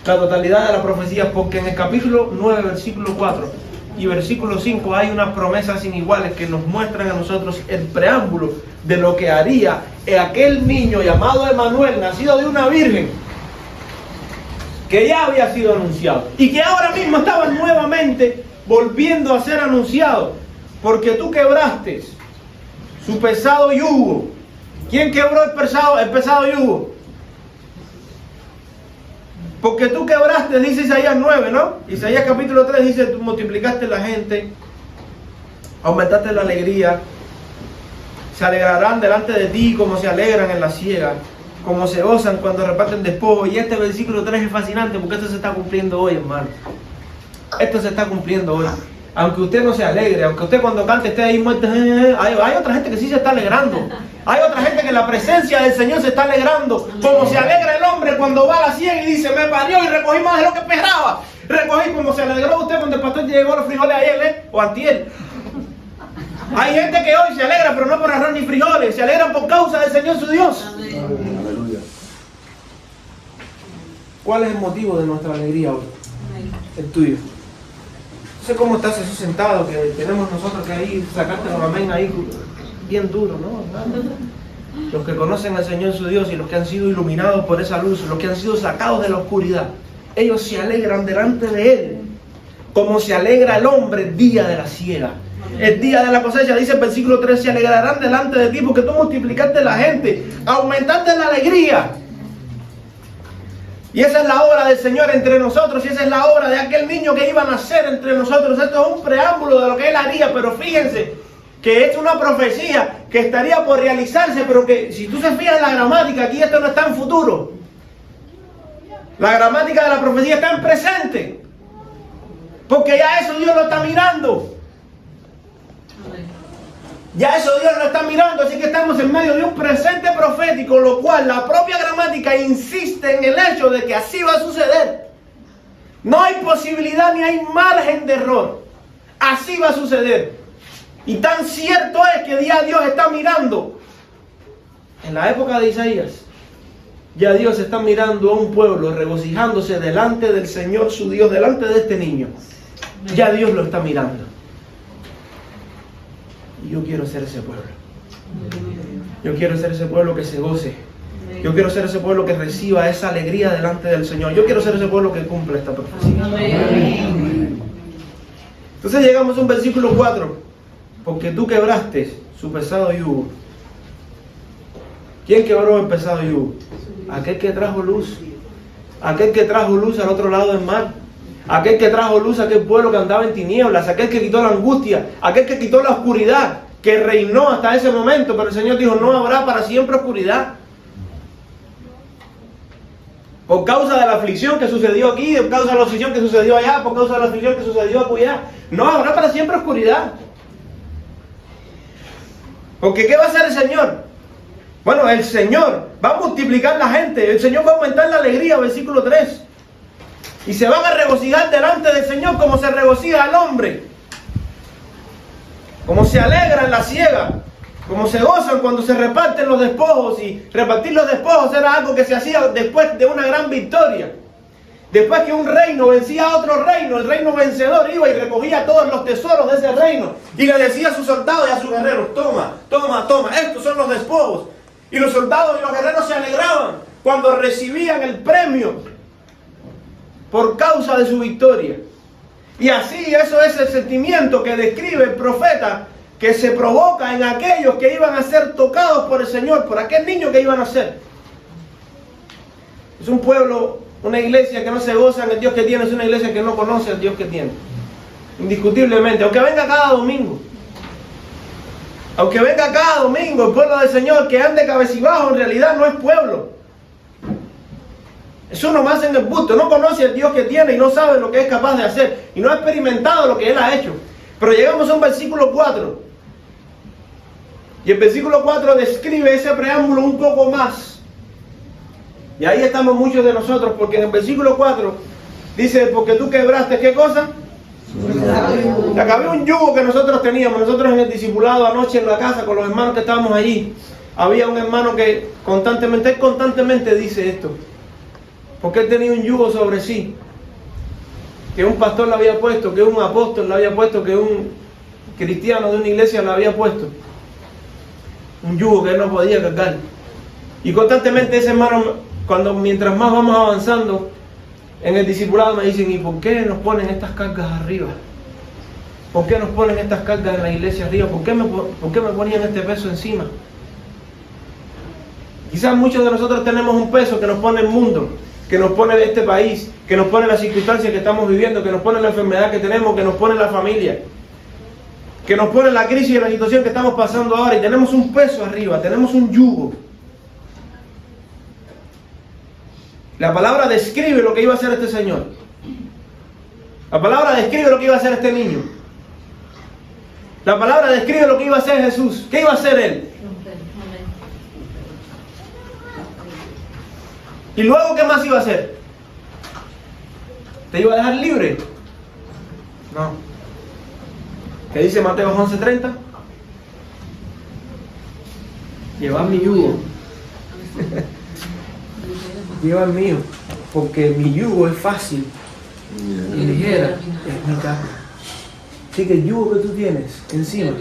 la totalidad de la profecía, porque en el capítulo 9, versículo 4 y versículo 5 hay unas promesas sin iguales que nos muestran a nosotros el preámbulo de lo que haría aquel niño llamado Emanuel, nacido de una virgen, que ya había sido anunciado y que ahora mismo estaba nuevamente volviendo a ser anunciado, porque tú quebraste su pesado yugo. ¿Quién quebró el pesado yugo? Porque tú quebraste, dice Isaías 9, ¿no? Isaías capítulo 3 dice: tú multiplicaste la gente, aumentaste la alegría, se alegrarán delante de ti como se alegran en la siega, como se gozan cuando reparten despojo. Y este versículo 3 es fascinante porque esto se está cumpliendo hoy, hermano. Esto se está cumpliendo hoy. Aunque usted no se alegre, aunque usted cuando cante esté ahí muerto, hay otra gente que sí se está alegrando. Hay otra gente que en la presencia del Señor se está alegrando. Como se alegra el hombre cuando va a la siega y dice: me parió y recogí más de lo que esperaba. Recogí, como se alegró usted cuando el pastor llegó los frijoles ayer, o antier. Hay gente que hoy se alegra, pero no por arroz ni frijoles. Se alegran por causa del Señor su Dios. Aleluya. ¿Cuál es el motivo de nuestra alegría hoy? El tuyo. No sé cómo estás así sentado, que tenemos nosotros que ahí sacarte los amén ahí bien duro, ¿no? Los que conocen al Señor su Dios y los que han sido iluminados por esa luz, los que han sido sacados de la oscuridad, ellos se alegran delante de Él, como se alegra el hombre el día de la siega, el día de la cosecha. Dice el versículo 3: se alegrarán delante de ti porque tú multiplicaste la gente, aumentaste la alegría. Y esa es la obra del Señor entre nosotros, y esa es la obra de aquel niño que iba a nacer entre nosotros. Esto es un preámbulo de lo que Él haría, pero fíjense que es una profecía que estaría por realizarse, pero que si tú se fijas en la gramática, aquí esto no está en futuro. La gramática de la profecía está en presente, porque ya eso Dios lo está mirando. Ya eso Dios lo está mirando, así que estamos en medio de un presente profético, lo cual la propia gramática insiste en el hecho de que así va a suceder. No hay posibilidad ni hay margen de error. Así va a suceder. Y tan cierto es que ya Dios está mirando. En la época de Isaías, ya Dios está mirando a un pueblo regocijándose delante del Señor su Dios, delante de este niño. Ya Dios lo está mirando. Y yo quiero ser ese pueblo. Yo quiero ser ese pueblo que se goce. Yo quiero ser ese pueblo que reciba esa alegría delante del Señor. Yo quiero ser ese pueblo que cumple esta profecía. Entonces llegamos a un versículo 4. Porque tú quebraste su pesado yugo. ¿Quién quebró el pesado yugo? Aquel que trajo luz. Aquel que trajo luz al otro lado del mar. Aquel que trajo luz a aquel pueblo que andaba en tinieblas. Aquel que quitó la angustia. Aquel que quitó la oscuridad que reinó hasta ese momento. Pero el Señor dijo, no habrá para siempre oscuridad. Por causa de la aflicción que sucedió aquí, por causa de la aflicción que sucedió allá, por causa de la aflicción que sucedió acullá, no habrá para siempre oscuridad. Porque ¿qué va a hacer el Señor? Bueno, el Señor va a multiplicar la gente, el Señor va a aumentar la alegría, versículo 3. Y se van a regocijar delante del Señor como se regocija al hombre. Como se alegra en la siega. Como se gozan cuando se reparten los despojos. Y repartir los despojos era algo que se hacía después de una gran victoria. Después que un reino vencía a otro reino, el reino vencedor iba y recogía todos los tesoros de ese reino. Y le decía a sus soldados y a sus guerreros, toma, toma, toma, estos son los despojos. Y los soldados y los guerreros se alegraban cuando recibían el premio por causa de su victoria. Y así eso es el sentimiento que describe el profeta, que se provoca en aquellos que iban a ser tocados por el Señor, por aquel niño que iban a ser. Es un pueblo, una iglesia que no se goza en el Dios que tiene, es una iglesia que no conoce al Dios que tiene. Indiscutiblemente, aunque venga cada domingo. Aunque venga cada domingo el pueblo del Señor que ande cabecibajo, en realidad no es pueblo. Es uno más en el busto, no conoce al Dios que tiene y no sabe lo que es capaz de hacer. Y no ha experimentado lo que Él ha hecho. Pero llegamos a un versículo 4. Y el versículo 4 describe ese preámbulo un poco más. Y ahí estamos muchos de nosotros, porque en el versículo 4 dice, porque tú quebraste, ¿qué cosa? Acá había un yugo que nosotros teníamos. Nosotros en el discipulado anoche en la casa con los hermanos que estábamos allí, había un hermano que él constantemente dice esto, porque él tenía un yugo sobre sí, que un pastor le había puesto, que un apóstol le había puesto, que un cristiano de una iglesia le había puesto, un yugo que él no podía cargar. Y constantemente ese hermano, mientras más vamos avanzando en el discipulado, me dicen, ¿y por qué nos ponen estas cargas arriba? ¿Por qué nos ponen estas cargas en la iglesia arriba? ¿Por qué me ponían este peso encima? Quizás muchos de nosotros tenemos un peso que nos pone el mundo, que nos pone este país, que nos pone las circunstancias que estamos viviendo, que nos pone la enfermedad que tenemos, que nos pone la familia, que nos pone la crisis y la situación que estamos pasando ahora, y tenemos un peso arriba, tenemos un yugo. La palabra describe lo que iba a hacer este señor. La palabra describe lo que iba a hacer este niño. La palabra describe lo que iba a hacer Jesús. ¿Qué iba a hacer Él? ¿Y luego qué más iba a hacer? ¿Te iba a dejar libre? No. ¿Qué dice Mateo 11:30? Llevad mi yugo. Lleva el mío, porque mi yugo es fácil y ligera es mi carga. Así que el yugo que tú tienes encima,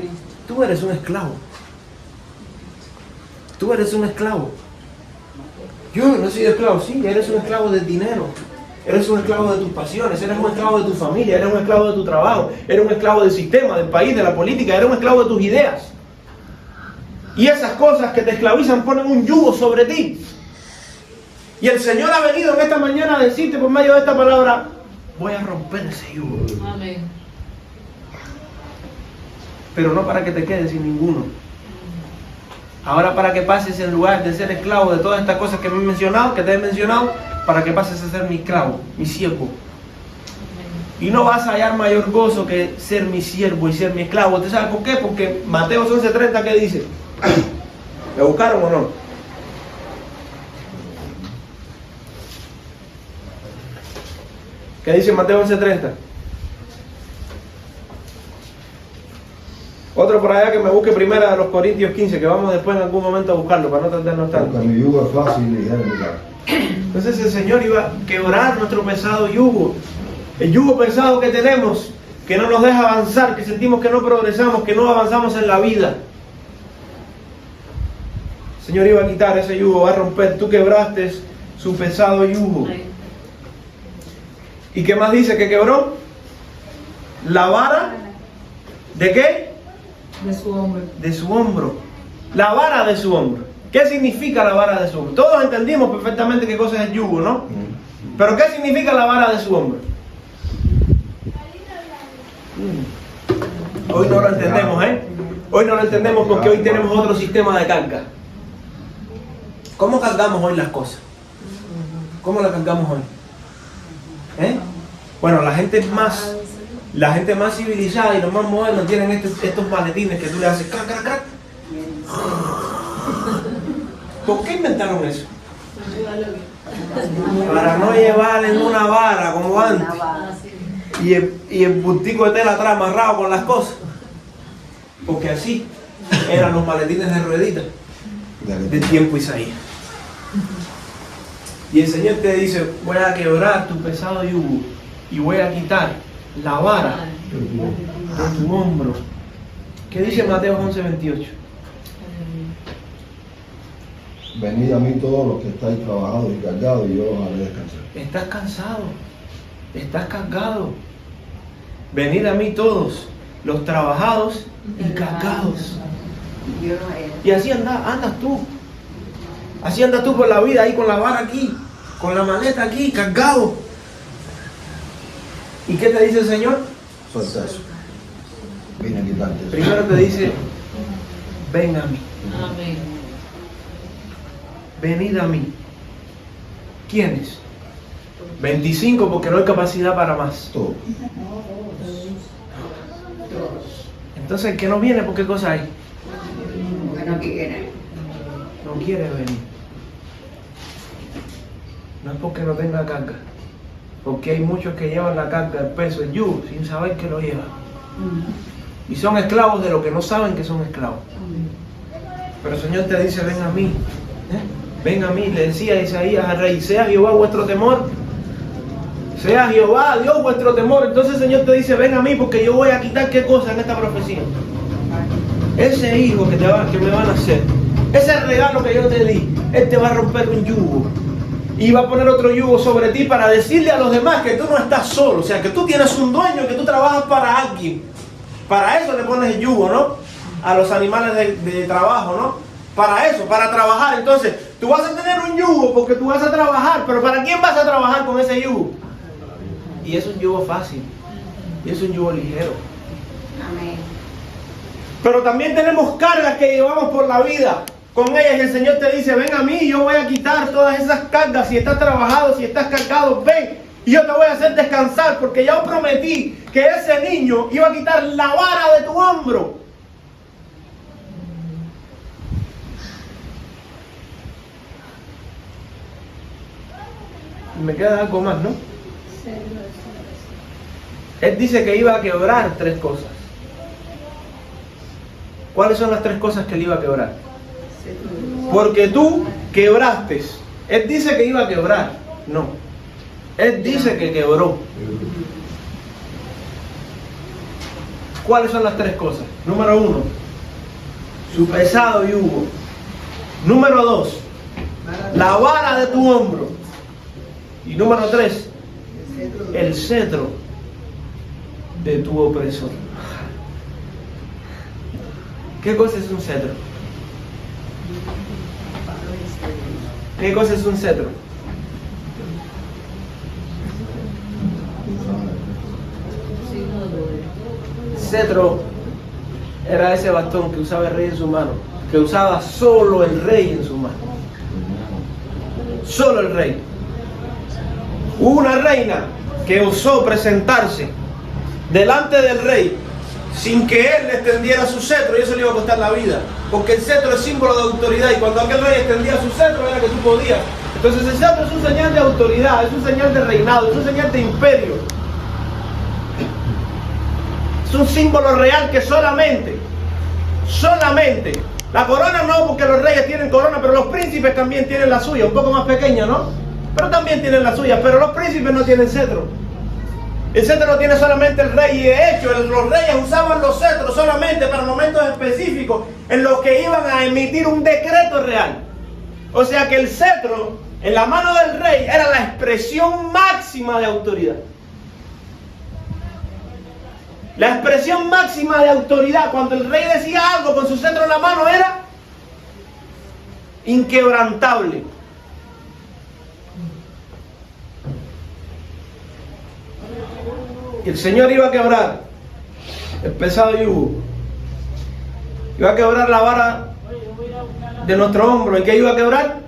tú eres un esclavo. Tú eres un esclavo. Yo no soy esclavo, sí, eres un esclavo del dinero. Eres un esclavo de tus pasiones, eres un esclavo de tu familia, eres un esclavo de tu trabajo, eres un esclavo del sistema, del país, de la política, eres un esclavo de tus ideas. Y esas cosas que te esclavizan ponen un yugo sobre ti. Y el Señor ha venido en esta mañana a decirte por medio de esta palabra, voy a romper ese yugo. Amén. Pero no para que te quedes sin ninguno. Ahora para que pases en lugar de ser esclavo de todas estas cosas que me he mencionado, que te he mencionado, para que pases a ser mi esclavo, mi siervo. Y no vas a hallar mayor gozo que ser mi siervo y ser mi esclavo. ¿Usted sabe por qué? Porque Mateo 11:30, ¿qué dice? ¿Me buscaron o no? ¿Qué dice Mateo 11:30? Otro por allá que me busque primera de los Corintios 15, que vamos después en algún momento a buscarlo para no tardarnos tanto. Porque mi yugo es fácil y ligero mi carga. Entonces el Señor iba a quebrar nuestro pesado yugo. El yugo pesado que tenemos, que no nos deja avanzar, que sentimos que no progresamos, que no avanzamos en la vida. El Señor iba a quitar ese yugo, va a romper. Tú quebraste su pesado yugo. ¿Y qué más dice que quebró? La vara, ¿de qué? De su hombro. De su hombro. La vara de su hombro. ¿Qué significa la vara de su hombro? Todos entendimos perfectamente qué cosa es el yugo, ¿no? Pero ¿qué significa la vara de su hombro? Hoy no lo entendemos, ¿eh? Hoy no lo entendemos porque hoy tenemos otro sistema de carga. ¿Cómo cargamos hoy las cosas? ¿Cómo las cargamos hoy? Bueno, la gente más civilizada y los más modernos tienen estos maletines que tú le haces crac, crac, crac. ¿Por qué inventaron eso? Para no llevar en una vara como antes. Y el bultico de tela atrás amarrado con las cosas. Porque así eran los maletines de rueditas del tiempo Isaías. Y el Señor te dice, voy a quebrar tu pesado yugo y voy a quitar la vara de tu hombro. ¿Qué dice Mateo 11:28? Venid a mí todos los que estáis trabajados y cargados y yo os haré descansar. Estás cansado, estás cargado. Venid a mí todos los trabajados y cargados. Y así andas tú. Así andas tú por la vida ahí con la vara aquí, con la maleta aquí, cargado. ¿Y qué te dice el Señor? Suelta eso. Vine a quitarte eso. Primero te dice, ven a mí. Amén. Venid a mí. ¿Quiénes? 25 porque no hay capacidad para más. Todo. Entonces el que no viene, ¿por qué cosa hay? Bueno, ¿qué quiere? No quiere venir. No es porque no tenga carga. Porque hay muchos que llevan la carga, el peso, el yugo, sin saber que lo llevan. Y son esclavos de lo que no saben que son esclavos. Pero el Señor te dice, ven a mí. Ven a mí, le decía Isaías al rey, sea Jehová vuestro temor. Sea Jehová, Dios vuestro temor. Entonces el Señor te dice, ven a mí porque yo voy a quitar qué cosa en esta profecía. Ese hijo que me van a hacer, ese regalo que yo te di, Él te va a romper un yugo. Y va a poner otro yugo sobre ti para decirle a los demás que tú no estás solo. O sea, que tú tienes un dueño, que tú trabajas para alguien. Para eso le pones el yugo, ¿no? A los animales de trabajo, ¿no? Para eso, para trabajar. Entonces, tú vas a tener un yugo porque tú vas a trabajar. Pero ¿para quién vas a trabajar con ese yugo? Y es un yugo fácil. Y es un yugo ligero. Amén. Pero también tenemos cargas que llevamos por la vida. Con ellas y el Señor te dice, ven a mí, yo voy a quitar todas esas cargas. Si estás trabajado, si estás cargado, ven. Y yo te voy a hacer descansar porque ya os prometí que ese niño iba a quitar la vara de tu hombro. Y me queda algo más, ¿no? Él dice que iba a quebrar 3 cosas. ¿Cuáles son las 3 cosas que él iba a quebrar? Porque tú quebraste. Él dice que iba a quebrar. No. Él dice que quebró. ¿Cuáles son las 3 cosas? Número 1, su pesado yugo. Número 2, la vara de tu hombro. Y número 3, el cetro de tu opresor. ¿Qué cosa es un cetro? ¿Qué cosa es un cetro? Cetro era ese bastón que usaba el rey en su mano, que usaba solo el rey en su mano. Solo el rey. Hubo una reina que osó presentarse delante del rey sin que él le extendiera su cetro, y eso le iba a costar la vida, porque el cetro es símbolo de autoridad, y cuando aquel rey extendía su cetro era que tú podías Entonces el cetro es un señal de autoridad, es un señal de reinado, es un señal de imperio. Es un símbolo real que solamente, la corona no, porque los reyes tienen corona, pero los príncipes también tienen la suya, un poco más pequeña, ¿no? Pero también tienen la suya, pero los príncipes no tienen cetro. El cetro lo tiene solamente el rey, y de hecho los reyes usaban los cetros solamente para momentos específicos en los que iban a emitir un decreto real. O sea que el cetro en la mano del rey era la expresión máxima de autoridad. La expresión máxima de autoridad, cuando el rey decía algo con su cetro en la mano, era inquebrantable. Y el Señor iba a quebrar el pesado yugo. Iba a quebrar la vara de nuestro hombro. ¿Y qué iba a quebrar?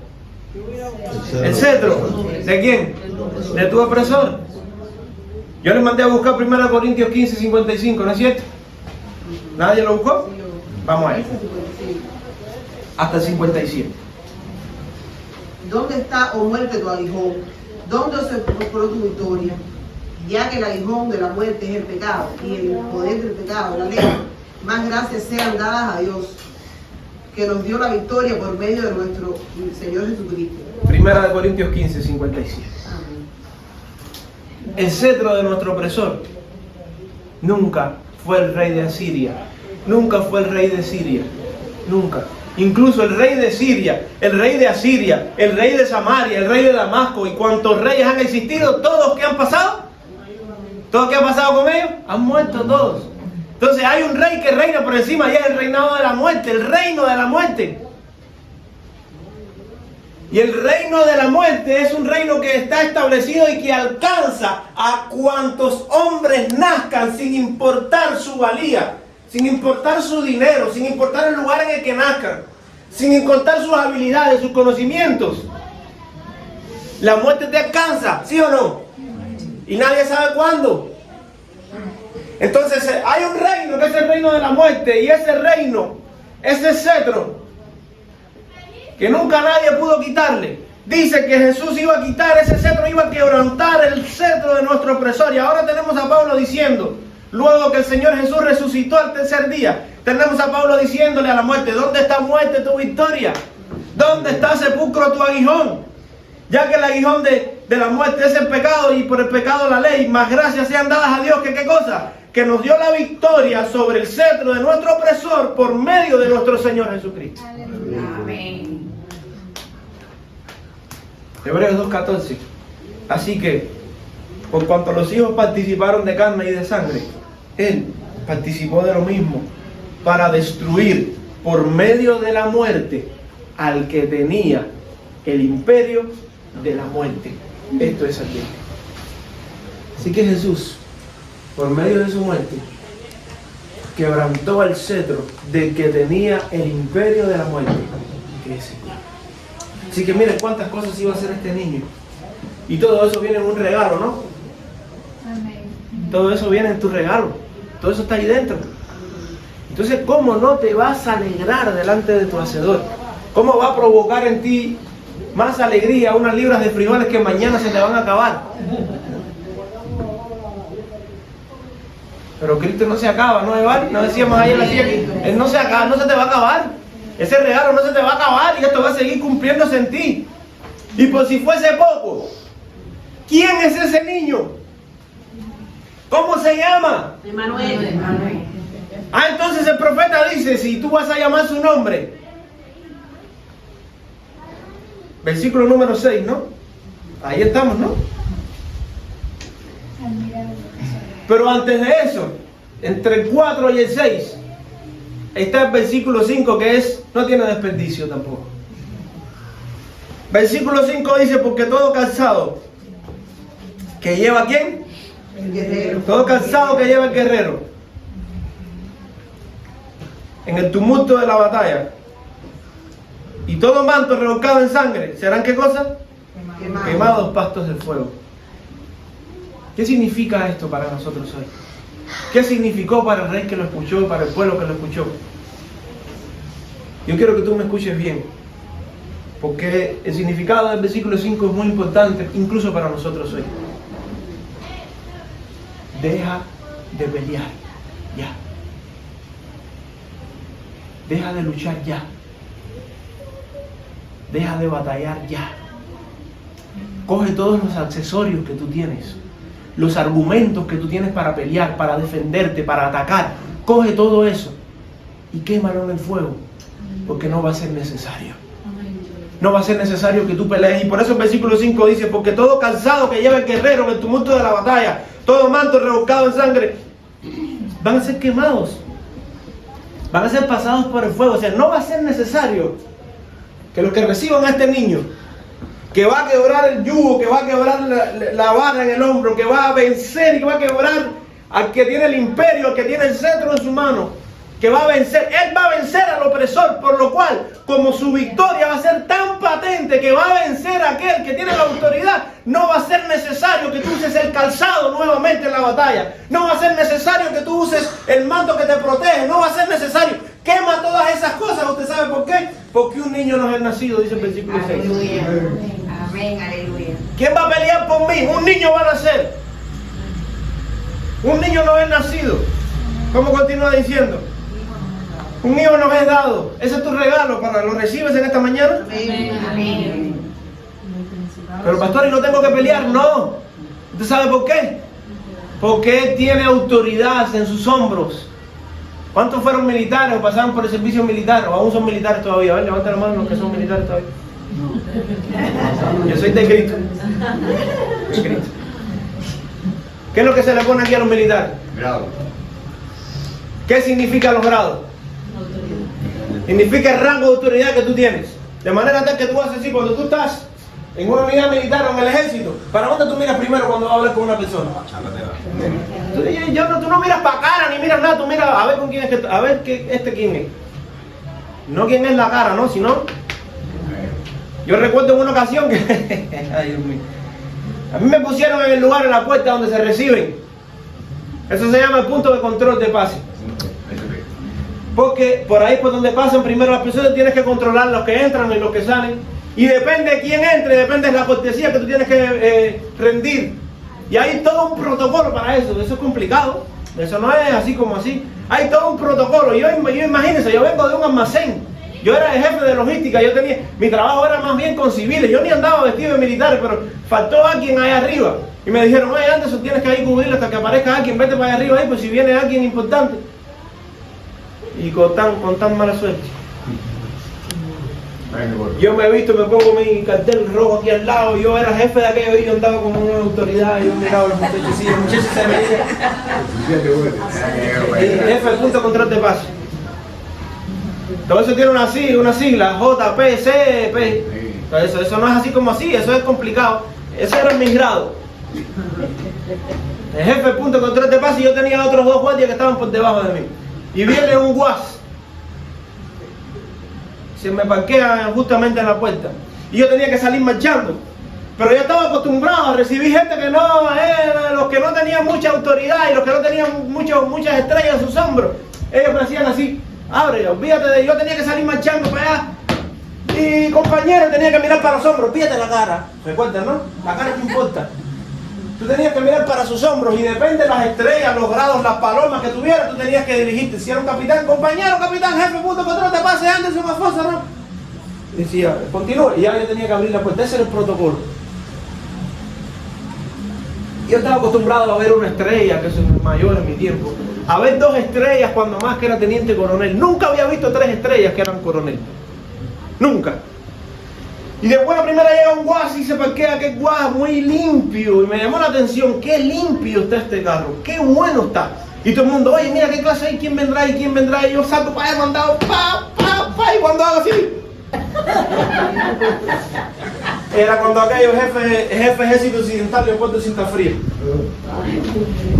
El cetro. ¿De quién? De tu opresor. Yo les mandé a buscar 1 Corintios 15, 55, ¿no es cierto? ¿Nadie lo buscó? Vamos a ver. Hasta el 57. ¿Dónde está, oh muerte, tu aguijón? ¿Dónde se procuró tu victoria? Ya que el aguijón de la muerte es el pecado, y el poder del pecado, la ley, más gracias sean dadas a Dios, que nos dio la victoria por medio de nuestro Señor Jesucristo. 1 Corintios 15, 57. El cetro de nuestro opresor nunca fue el rey de Asiria, nunca fue el rey de Siria, nunca. Incluso el rey de Siria, el rey de Asiria, el rey de Samaria, el rey de Damasco y cuantos reyes han existido, todos que han pasado, todo que ha pasado con ellos, han muerto todos. Entonces hay un rey que reina por encima, y es el reinado de la muerte, el reino de la muerte. Y el reino de la muerte es un reino que está establecido y que alcanza a cuantos hombres nazcan, sin importar su valía, sin importar su dinero, sin importar el lugar en el que nazcan, sin importar sus habilidades, sus conocimientos. La muerte te alcanza, ¿sí o no? Y nadie sabe cuándo. Entonces hay un reino que es el reino de la muerte, y ese reino, ese cetro, que nunca nadie pudo quitarle. Dice que Jesús iba a quitar ese cetro, iba a quebrantar el cetro de nuestro opresor. Y ahora tenemos a Pablo diciendo, luego que el Señor Jesús resucitó al tercer día, tenemos a Pablo diciéndole a la muerte: ¿dónde está, muerte, tu victoria? ¿Dónde está, sepulcro, tu aguijón? Ya que el aguijón de la muerte es el pecado, y por el pecado la ley, más gracias sean dadas a Dios, que ¿qué cosa? Que nos dio la victoria sobre el cetro de nuestro opresor por medio de nuestro Señor Jesucristo. Amén. Hebreos 2:14. Así que, por cuanto los hijos participaron de carne y de sangre, Él participó de lo mismo, para destruir por medio de la muerte al que tenía el imperio de la muerte. Esto es aquí. Así que Jesús, por medio de su muerte, quebrantó el cetro del que tenía el imperio de la muerte, que es Él. Así que miren cuántas cosas iba a hacer este niño. Y todo eso viene en un regalo, ¿no? Amén. Todo eso viene en tu regalo. Todo eso está ahí dentro. Entonces, ¿cómo no te vas a alegrar delante de tu Hacedor? ¿Cómo va a provocar en ti más alegría unas libras de frijoles que mañana se te van a acabar? Pero Cristo no se acaba, ¿no, Eval? No decíamos ayer la silla aquí. Él no se acaba, no se te va a acabar. Ese regalo no se te va a acabar, y esto va a seguir cumpliéndose en ti. Y por si fuese poco, ¿quién es ese niño? ¿Cómo se llama? Emanuel. Entonces el profeta dice, si tú vas a llamar su nombre, versículo número 6, ¿no? Ahí estamos, ¿no? Pero antes de eso, entre el 4 y el 6, está el versículo 5, que no tiene desperdicio tampoco. Versículo 5 dice: porque todo calzado que lleva, ¿quién? El guerrero. Todo calzado que lleva el guerrero en el tumulto de la batalla, y todo manto revolcado en sangre, ¿serán qué cosa? Quemados pastos del fuego. ¿Qué significa esto para nosotros hoy? ¿Qué significó para el rey que lo escuchó, para el pueblo que lo escuchó? Yo quiero que tú me escuches bien. Porque el significado del versículo 5 es muy importante, incluso para nosotros hoy. Deja de pelear ya. Deja de luchar ya. Deja de batallar ya. Coge todos los accesorios que tú tienes, los argumentos que tú tienes para pelear, para defenderte, para atacar. Coge todo eso y quémalo en el fuego, porque no va a ser necesario. No va a ser necesario que tú pelees. Y por eso el versículo 5 dice: porque todo calzado que lleva el guerrero en el tumulto de la batalla, todo manto revolcado en sangre, van a ser quemados, van a ser pasados por el fuego. O sea, no va a ser necesario que los que reciban a este niño, que va a quebrar el yugo, que va a quebrar la vara en el hombro, que va a vencer y que va a quebrar al que tiene el imperio, al que tiene el cetro en su mano, que va a vencer, él va a vencer al opresor, por lo cual, como su victoria va a ser tan patente que va a vencer a aquel que tiene la autoridad, no va a ser necesario que tú uses el calzado nuevamente en la batalla, no va a ser necesario que tú uses el manto que te protege, no va a ser necesario. Quema todas esas cosas. ¿Usted sabe por qué? Porque un niño nos es nacido, dice el versículo 6. Aleluya. Amén, aleluya. ¿Quién va a pelear por mí? Un niño va a nacer. Un niño nos es nacido. ¿Cómo continúa diciendo? Un hijo nos es dado. Ese es tu regalo. ¿Lo recibes en esta mañana? Amén. Pero pastor, ¿y no tengo que pelear? No. ¿Usted sabe por qué? Porque él tiene autoridad en sus hombros. ¿Cuántos fueron militares o pasaron por el servicio militar o aún son militares todavía? A ver, levanten la mano los que son militares todavía. Yo soy de Cristo. De Cristo. ¿Qué es lo que se le pone aquí a los militares? Grado. ¿Qué significan los grados? Significa el rango de autoridad que tú tienes. De manera tal que tú vas a decir, cuando tú estás en una unidad militar o en el ejército, ¿para dónde tú miras primero cuando hablas con una persona? Tú no miras para cara ni miras nada, tú miras a ver con quién es a ver quién es. No quién es la cara, ¿no? Sino. Yo recuerdo en una ocasión que ay, Dios mío. A mí me pusieron en el lugar, en la puerta donde se reciben. Eso se llama el punto de control de pase. Porque por ahí por donde pasan primero las personas tienes que controlar los que entran y los que salen. Y depende de quién entre, depende de la cortesía que tú tienes que rendir. Y hay todo un protocolo para eso. Eso es complicado. Eso no es así como así. Hay todo un protocolo. Yo imagínense, yo vengo de un almacén. Yo era el jefe de logística. Mi trabajo era más bien con civiles. Yo ni andaba vestido de militares, pero faltó alguien allá arriba. Y me dijeron: oye, Anderson, tienes que ir cubrir hasta que aparezca alguien. Vete para allá arriba ahí, pues si viene alguien importante. Y con tan mala suerte. Yo me he visto, me pongo mi cartel rojo aquí al lado. Yo era jefe de aquello y yo andaba como una autoridad. Y yo miraba a los muchachos y los muchachos se me dicen: jefe, punto de control de pase. Todo eso tiene una sigla, JPCP. Eso no es así como así, eso es complicado. Ese era mi grado. El jefe, punto de control de pase, y yo tenía otros dos guardias que estaban por debajo de mí. Y viene un guas. Se me parquea justamente en la puerta. Y yo tenía que salir marchando. Pero yo estaba acostumbrado a recibir gente que no, los que no tenían mucha autoridad y los que no tenían muchas estrellas en sus hombros. Ellos me hacían así: abre, olvídate de. Yo tenía que salir marchando para allá. Y compañero tenía que mirar para los hombros. Fíjate la cara. Recuerda, ¿no? La cara que importa. Tú tenías que mirar para sus hombros y depende de las estrellas, los grados, las palomas que tuviera, tú tenías que dirigirte. Si era un capitán, compañero, capitán, jefe, punto de control de pase, Anderson, Afonso, ¿no? Y decía, continúa. Y ya yo tenía que abrir la puerta. Ese era el protocolo. Yo estaba acostumbrado a ver una estrella, que es el mayor en mi tiempo. A ver 2 estrellas cuando más, que era teniente coronel. Nunca había visto 3 estrellas que eran coronel. Nunca. Y después la primera llega un guas y se parquea aquel guas muy limpio. Y me llamó la atención: qué limpio está este carro, qué bueno está. Y todo el mundo: oye, mira qué clase hay, quién vendrá y quién vendrá. Y yo salgo para allá mandado, y cuando hago así, era cuando aquellos jefe ejército occidental de Puerto Cinta Fría.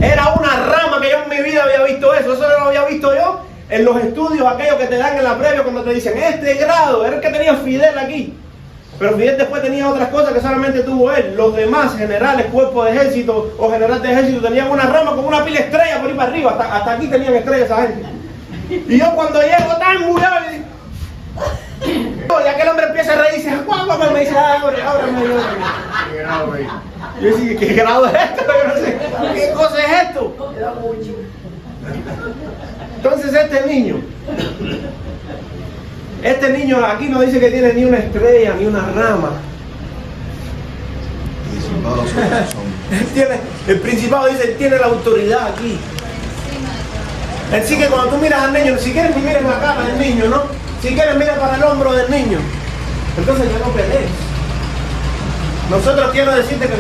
Era una rama que yo en mi vida había visto eso. Eso no lo había visto yo en los estudios aquellos que te dan en la previa cuando te dicen: este grado era el que tenía Fidel aquí. Pero Fidel después tenía otras cosas que solamente tuvo él. Los demás generales, cuerpo de ejército o general de ejército tenían una rama con una pila de estrellas por ahí para arriba. Hasta aquí tenían estrellas esa gente. Y yo cuando llego tan muriado, Y aquel hombre empieza a reír y dice, ¡guau, guau! Me dice, ábrame. Yo decía, ¿qué grado es esto? Yo no sé, ¿qué cosa es esto? Entonces este niño aquí no dice que tiene ni una estrella, ni una rama. El principado dice, él tiene la autoridad aquí. Así que cuando tú miras al niño, si quieres ni mires la cara del niño, ¿no? Si quieres mira para el hombro del niño. Entonces ya no pelees. Nosotros quiero decirte que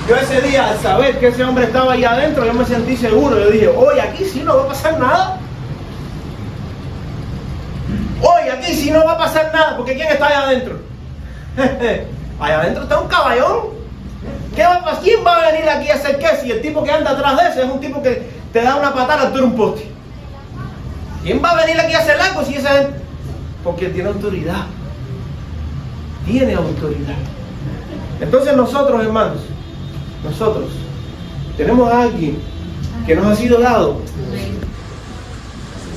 yo ese día al saber que ese hombre estaba ahí adentro, yo me sentí seguro. Yo dije, oye, aquí sí no va a pasar nada. Oye, aquí sí no va a pasar nada, porque ¿quién está allá adentro? Allá adentro está un caballón. ¿Quién va a venir aquí a hacer qué? Si el tipo que anda atrás de ese es un tipo que te da una patada al un poste. ¿Quién va a venir aquí a hacer algo si ese es? Porque tiene autoridad. Tiene autoridad. Entonces nosotros, hermanos, tenemos a alguien que nos ha sido dado.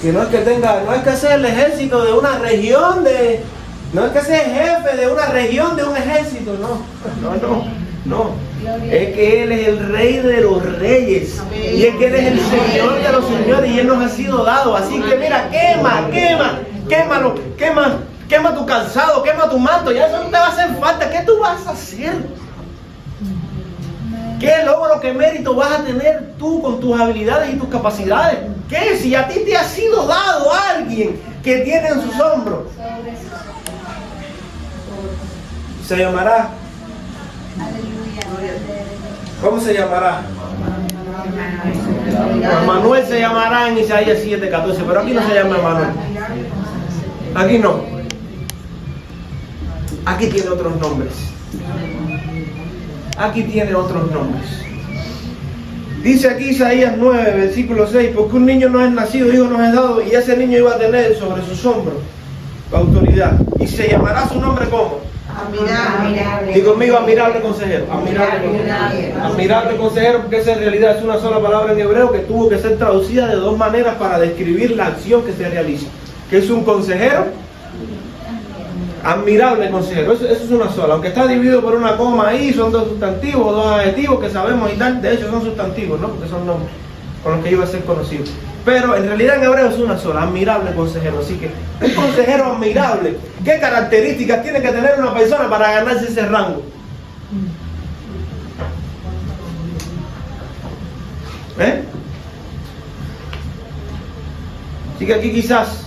Que no es que sea el ejército de una región, no es que sea jefe de una región, de un ejército, no. Es que Él es el Rey de los Reyes. Y es que Él es el Señor de los Señores y Él nos ha sido dado. Así que mira, quema tu calzado, quema tu manto. Ya eso no te va a hacer falta. ¿Qué tú vas a hacer? ¿Qué logro, qué mérito vas a tener tú con tus habilidades y tus capacidades? ¿Qué? Si a ti te ha sido dado alguien que tiene en sus hombros. Se llamará. ¿Cómo se llamará? Manuel se llamará en Isaías 7:14, pero aquí no se llama Manuel. Aquí no. Aquí tiene otros nombres. Aquí tiene otros nombres. Dice aquí Isaías 9, versículo 6, porque un niño nos es nacido, hijo nos es dado, y ese niño iba a tener sobre sus hombros la autoridad. Y se llamará su nombre ¿cómo? Admirable. Digo conmigo, admirable consejero. Admirable consejero, porque esa en realidad es una sola palabra en hebreo que tuvo que ser traducida de dos maneras para describir la acción que se realiza. ¿Qué es un consejero? Admirable consejero. Eso es una sola. Aunque está dividido por una coma ahí, son dos sustantivos, dos adjetivos que sabemos y tal. De hecho son sustantivos, ¿no? Porque son nombres con los que iba a ser conocido. Pero en realidad en hebreo es una sola, admirable consejero. Así que un consejero admirable, ¿qué características tiene que tener una persona para ganarse ese rango? Así que aquí quizás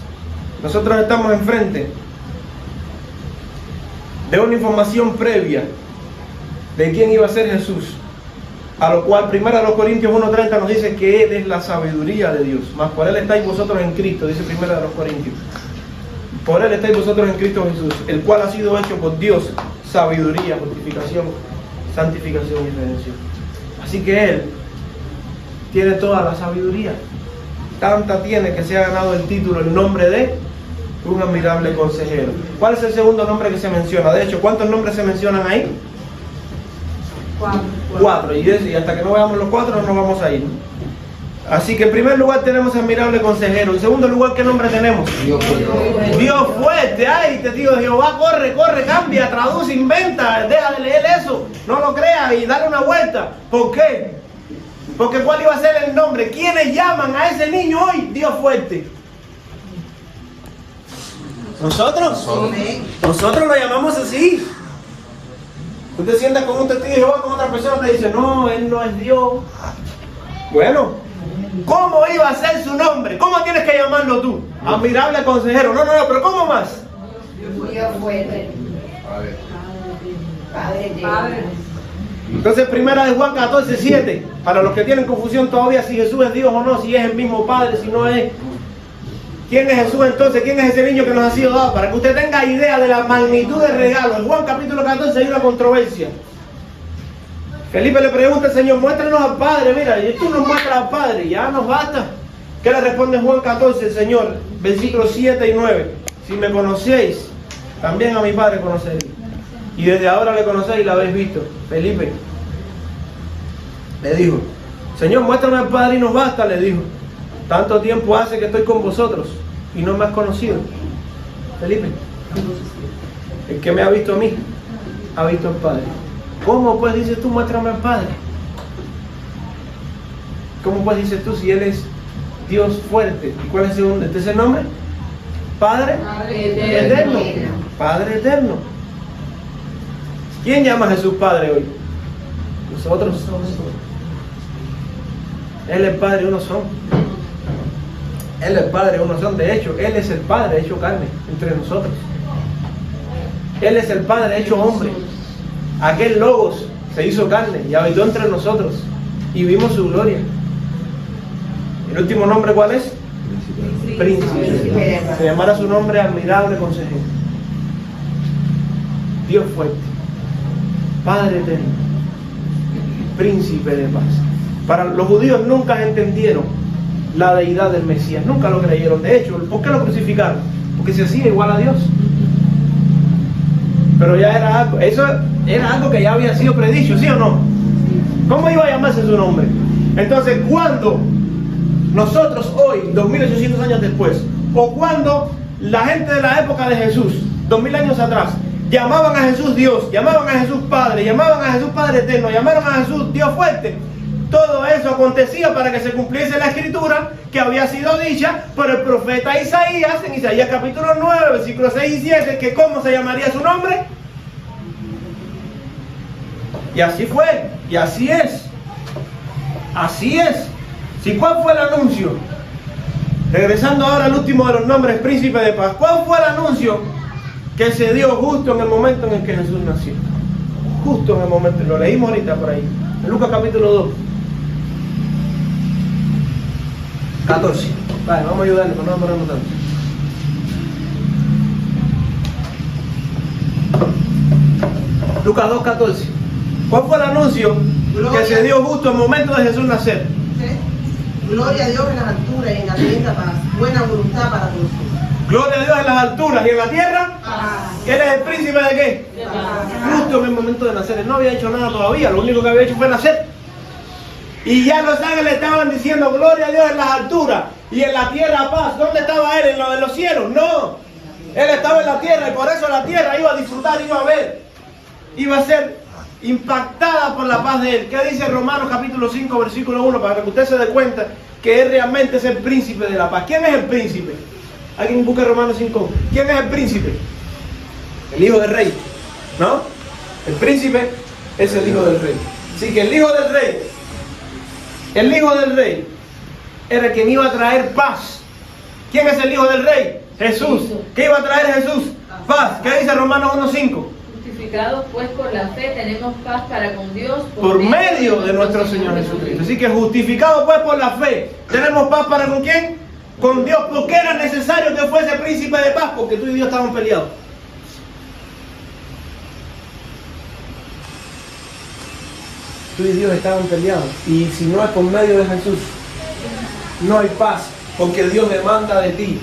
nosotros estamos enfrente de una información previa de quién iba a ser Jesús. A lo cual, 1 Corintios 1:30 nos dice que Él es la sabiduría de Dios. Mas por Él estáis vosotros en Cristo, dice 1 Corintios. Por Él estáis vosotros en Cristo Jesús, el cual ha sido hecho por Dios sabiduría, justificación, santificación y redención. Así que Él tiene toda la sabiduría. Tanta tiene que se ha ganado el título, el nombre de un admirable consejero. ¿Cuál es el segundo nombre que se menciona? De hecho, ¿cuántos nombres se mencionan ahí? 4. Y hasta que no veamos los 4 no nos vamos a ir. Así que en primer lugar tenemos admirable consejero. En segundo lugar, ¿qué nombre tenemos? Dios fuerte. Ay, te digo, Jehová, corre, cambia, traduce, inventa. Deja de leer eso. No lo creas y dale una vuelta. ¿Por qué? Porque ¿cuál iba a ser el nombre? ¿Quiénes llaman a ese niño hoy Dios fuerte? ¿Nosotros? Nosotros lo llamamos así. Tú te sientas con un testigo de Jehová, con otra persona te dice, no, él no es Dios. Bueno, ¿cómo iba a ser su nombre? ¿Cómo tienes que llamarlo tú? Admirable consejero. No, pero ¿cómo más? Dios fuerte. Padre. Entonces, 1 Juan 14:7. Para los que tienen confusión todavía si Jesús es Dios o no, si es el mismo Padre, si no es. ¿Quién es Jesús entonces? ¿Quién es ese niño que nos ha sido dado? Para que usted tenga idea de la magnitud del regalo. En Juan capítulo 14 hay una controversia. Felipe le pregunta al Señor, muéstranos al Padre. Mira, y tú nos muestras al Padre, ya nos basta. ¿Qué le responde Juan 14, el Señor? Versículos 7 y 9. Si me conocéis, también a mi Padre conoceréis. Y desde ahora le conocéis y la habéis visto. Felipe le dijo, Señor, muéstrame al Padre y nos basta, le dijo. Tanto tiempo hace que estoy con vosotros y no me has conocido. Felipe, El que me ha visto a mí, ha visto al Padre. ¿Cómo pues dices tú, muéstrame al Padre? ¿Cómo pues dices tú si Él es Dios fuerte? ¿Y cuál es el tercer nombre? Padre eterno. Padre eterno. ¿Quién llama a Jesús Padre hoy? Nosotros. Él es Padre, uno son. Él es Padre, uno son. De hecho, Él es el Padre hecho carne entre nosotros. Él es el Padre hecho hombre. Aquel Logos se hizo carne y habitó entre nosotros y vimos su gloria. ¿El último nombre cuál es? Príncipe. Se llamará su nombre admirable consejero. Dios fuerte. Padre eterno. Príncipe de paz. Para los judíos nunca entendieron la deidad del Mesías. Nunca lo creyeron. De hecho, ¿por qué lo crucificaron? Porque se hacía igual a Dios. Pero ya era algo, eso era algo que ya había sido predicho, ¿sí o no? ¿Cómo iba a llamarse su nombre? Entonces, cuando nosotros hoy, 2800 años después, o cuando la gente de la época de Jesús, 2000 años atrás, llamaban a Jesús Dios, llamaban a Jesús Padre, llamaban a Jesús Padre Eterno, llamaron a Jesús Dios Fuerte, todo eso acontecía para que se cumpliese la escritura que había sido dicha por el profeta Isaías, en Isaías capítulo 9, versículos 6 y 7, que ¿cómo se llamaría su nombre? Y así fue, y así es. Así es. ¿Sí, cuál fue el anuncio? Regresando ahora al último de los nombres, Príncipe de Paz. ¿Cuál fue el anuncio que se dio justo en el momento en el que Jesús nació? Justo en el momento, lo leímos ahorita por ahí, en Lucas capítulo 2. 14. Vale, vamos a ayudarle, pero no vamos a ponernos tanto. Lucas 2, 14. ¿Cuál fue el anuncio que se dio justo en el momento de Jesús nacer? Gloria a Dios en las alturas y en la tierra paz. Buena voluntad para todos. Gloria a Dios en las alturas y en la tierra. Paz. ¿Él es el príncipe de qué? De paz. Justo en el momento de nacer. Él no había hecho nada todavía. Lo único que había hecho fue nacer. Y ya los ángeles estaban diciendo gloria a Dios en las alturas y en la tierra paz. ¿Dónde estaba Él? ¿En lo de los cielos? No. Él estaba en la tierra y por eso la tierra iba a disfrutar, iba a ver. Iba a ser impactada por la paz de Él. ¿Qué dice Romanos capítulo 5 versículo 1? Para que usted se dé cuenta que Él realmente es el príncipe de la paz. ¿Quién es el príncipe? Alguien busca Romanos 5. ¿Quién es el príncipe? El hijo del rey, ¿no? El príncipe es el hijo del rey. Así que el hijo del rey era quien iba a traer paz. ¿Quién es el hijo del rey? Jesús. ¿Qué iba a traer Jesús? Paz. ¿Qué dice Romanos 1:5? Justificados pues por la fe tenemos paz para con Dios Por medio de nuestro Señor Jesucristo. Así que justificados pues por la fe, tenemos paz para con quién? Con Dios. ¿Por qué era necesario que fuese príncipe de paz? Porque tú y Dios estaban peleados. Tú y Dios estaban peleados. Y si no es por medio de Jesús, no hay paz. Porque Dios demanda de ti.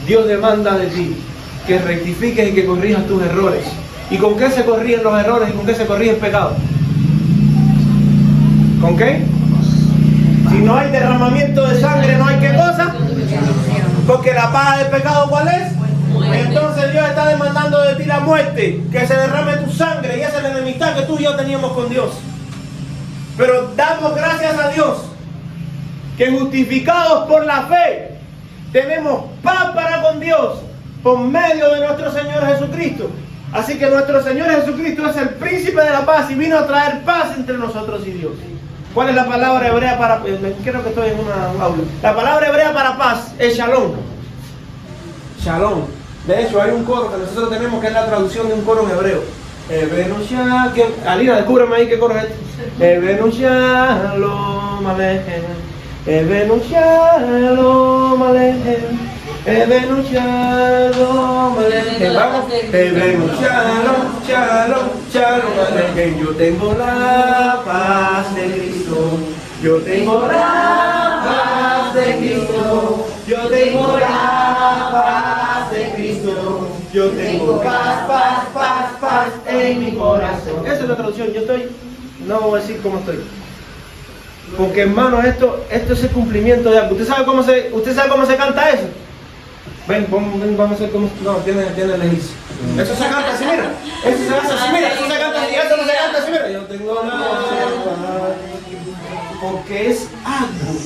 Dios demanda de ti que rectifiques y que corrijas tus errores. ¿Y con qué se corrigen los errores y con qué se corrige el pecado? ¿Con qué? Si no hay derramamiento de sangre, no hay qué cosa. Porque la paga del pecado, ¿cuál es? Entonces Dios está demandando de ti la muerte, que se derrame tu sangre, y esa es la enemistad que tú y yo teníamos con Dios. Pero damos gracias a Dios que justificados por la fe tenemos paz para con Dios por medio de nuestro Señor Jesucristo. Así que nuestro Señor Jesucristo es el príncipe de la paz y vino a traer paz entre nosotros y Dios. ¿Cuál es la palabra hebrea para paz? Creo que estoy en una aula. La palabra hebrea para paz es shalom. Shalom. De hecho, hay un coro que nosotros tenemos que es la traducción de un coro en hebreo. Alina, descúbreme ahí qué coro es este. Ebenu shalom alejem. Ebenu shalom alejem. Ebenu shalom alejem. Vamos. Ebenu shalom, shalom, shalom alejem. Yo tengo la paz de Cristo. Yo tengo la paz de Cristo. Yo tengo la paz de Cristo. Yo tengo paz, paz, paz, paz en mi corazón. Esa es la traducción. Yo estoy, no voy a decir cómo estoy. Porque hermano, esto es el cumplimiento de algo. ¿Usted sabe cómo se canta eso? Ven, vamos a hacer como... No, tiene lejizo. Eso se canta así, mira. Eso se canta así, mira. Eso se canta así, eso no se canta así, mira. Yo tengo la paz. Porque es algo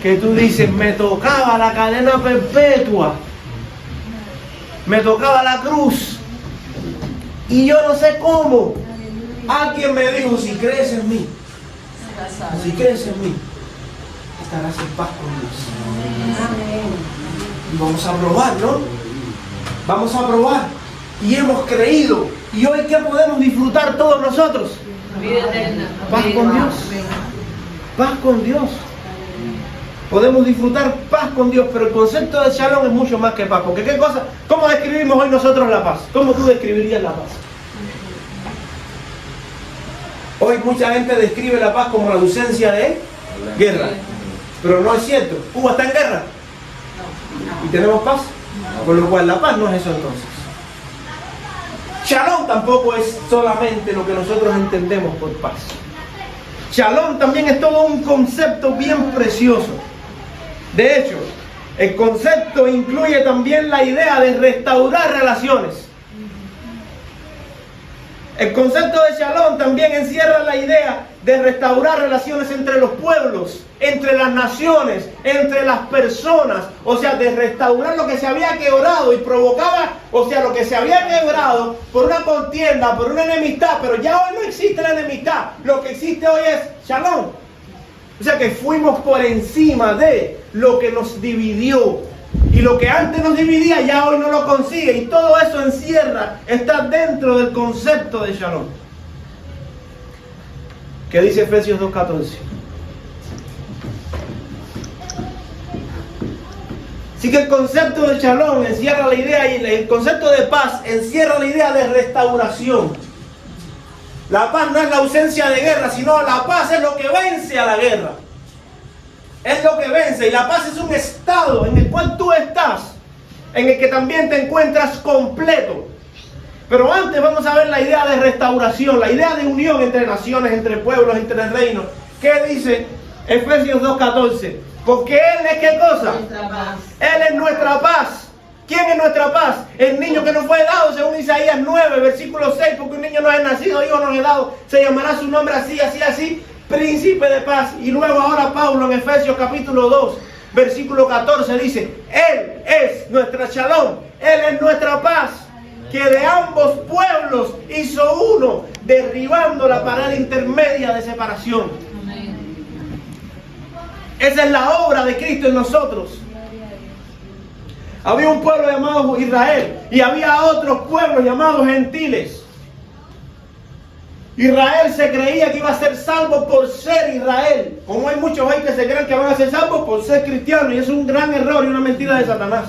que tú dices, me tocaba la cadena perpetua. Me tocaba la cruz. Y yo no sé cómo. Alguien me dijo, si crees en mí, si crees en mí, estarás en paz con Dios. Y vamos a probar, ¿no? Vamos a probar. Y hemos creído. ¿Y hoy qué podemos disfrutar todos nosotros? Vida eterna. Paz con Dios. Paz con Dios. Podemos disfrutar paz con Dios, pero el concepto de Shalom es mucho más que paz. Porque ¿qué cosa? ¿Cómo describimos hoy nosotros la paz? ¿Cómo tú describirías la paz? Hoy mucha gente describe la paz como la ausencia de guerra. Pero no es cierto. ¿Cuba está en guerra? ¿Y tenemos paz? Por lo cual la paz no es eso entonces. Shalom tampoco es solamente lo que nosotros entendemos por paz. Shalom también es todo un concepto bien precioso. De hecho, el concepto incluye también la idea de restaurar relaciones. El concepto de Shalom también encierra la idea de restaurar relaciones entre los pueblos, entre las naciones, entre las personas. O sea, de restaurar lo que se había quebrado y provocaba, o sea, lo que se había quebrado por una contienda, por una enemistad. Pero ya hoy no existe la enemistad. Lo que existe hoy es Shalom. O sea que fuimos por encima de lo que nos dividió. Y lo que antes nos dividía ya hoy no lo consigue. Y todo eso encierra, está dentro del concepto de Shalom. ¿Qué dice Efesios 2:14? Así que el concepto de Shalom encierra la idea, y el concepto de paz encierra la idea de restauración. La paz no es la ausencia de guerra, sino la paz es lo que vence a la guerra. Es lo que vence, y la paz es un estado en el cual tú estás, en el que también te encuentras completo. Pero antes vamos a ver la idea de restauración, la idea de unión entre naciones, entre pueblos, entre reinos. ¿Qué dice Efesios 2:14? Porque Él es ¿qué cosa? Nuestra paz. Él es nuestra paz. ¿Quién es nuestra paz? El niño que nos fue dado, según Isaías 9, versículo 6, porque un niño nos es nacido, hijo nos es dado, se llamará su nombre así, así, así, príncipe de paz. Y luego ahora Pablo en Efesios capítulo 2, versículo 14 dice, Él es nuestra Shalom, Él es nuestra paz, que de ambos pueblos hizo uno, derribando la pared intermedia de separación. Esa es la obra de Cristo en nosotros. Había un pueblo llamado Israel y había otros pueblos llamados gentiles. Israel se creía que iba a ser salvo por ser Israel. Como hay muchos hoy que se creen que van a ser salvos por ser cristianos, y es un gran error y una mentira de Satanás.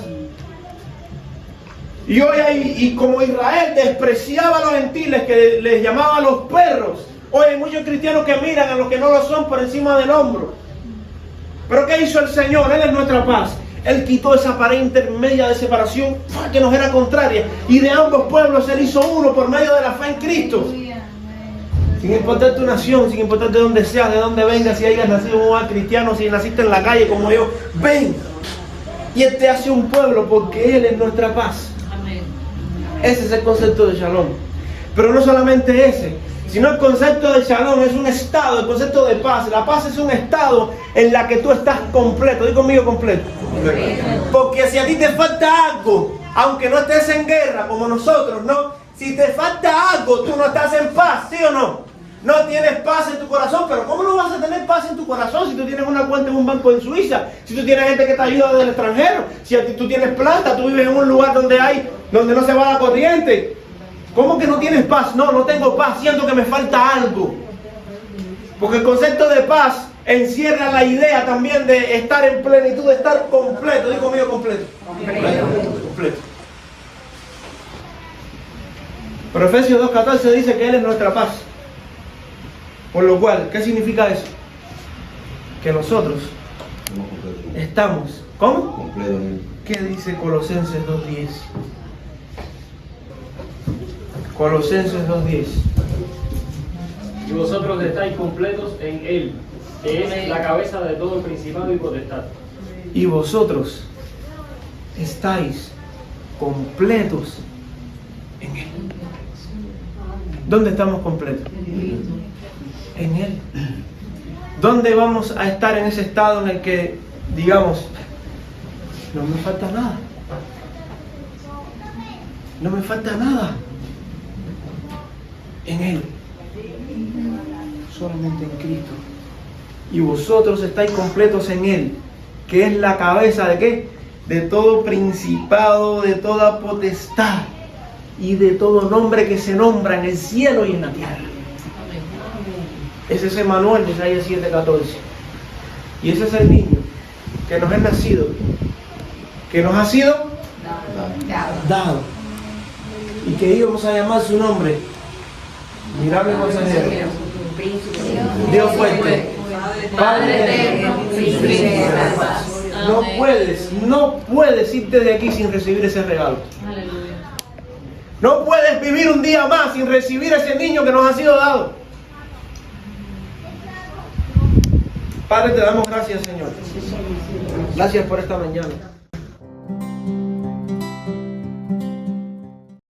Y hoy y como Israel despreciaba a los gentiles, que les llamaba a los perros, hoy hay muchos cristianos que miran a los que no lo son por encima del hombro. Pero ¿qué hizo el Señor? Él es nuestra paz. Él quitó esa pared intermedia de separación que nos era contraria, y de ambos pueblos Él hizo uno por medio de la fe en Cristo. Sin importar tu nación, sin importar de dónde seas, de dónde vengas, si hayas nacido en un hogar cristiano, si naciste en la calle como yo, ven. Y Él te hace un pueblo porque Él es nuestra paz. Amén. Ese es el concepto de Shalom. Pero no solamente ese, sino el concepto de Shalom es un estado, el concepto de paz. La paz es un estado en la que tú estás completo. Di conmigo completo. Porque si a ti te falta algo, aunque no estés en guerra como nosotros, ¿no? Si te falta algo, tú no estás en paz, ¿sí o no? No tienes paz en tu corazón. Pero ¿cómo no vas a tener paz en tu corazón si tú tienes una cuenta en un banco en Suiza? Si tú tienes gente que te ayuda del extranjero, si a ti tú tienes plata, tú vives en un lugar donde no se va la corriente. ¿Cómo que no tienes paz? No, no tengo paz, siento que me falta algo. Porque el concepto de paz encierra la idea también de estar en plenitud, de estar completo. Digo conmigo completo. Completo. Pero Efesios 2:14 dice que Él es nuestra paz. Por lo cual, ¿qué significa eso? Que nosotros estamos, ¿cómo? Completo. ¿Qué dice Colosenses 2:10? Colosenses 2:10. Y vosotros estáis completos en Él, que es la cabeza de todo principado y potestad. Y vosotros estáis completos en Él. ¿Dónde estamos completos? En Él. ¿Dónde vamos a estar en ese estado en el que digamos, no me falta nada? No me falta nada. En Él. Solamente en Cristo. Y vosotros estáis completos en Él, que es la cabeza ¿de qué? De todo principado, de toda potestad y de todo nombre que se nombra en el cielo y en la tierra. Ese es Emmanuel de Isaías 7:14. Y ese es el niño que nos es nacido, que nos ha sido dado. Y que íbamos a llamar su nombre. Admirable consejero, Dios fuerte, Padre eterno, Príncipe de la paz. No puedes irte de aquí sin recibir ese regalo. Aleluya. No puedes vivir un día más sin recibir ese niño que nos ha sido dado. Padre, te damos gracias, Señor. Gracias por esta mañana.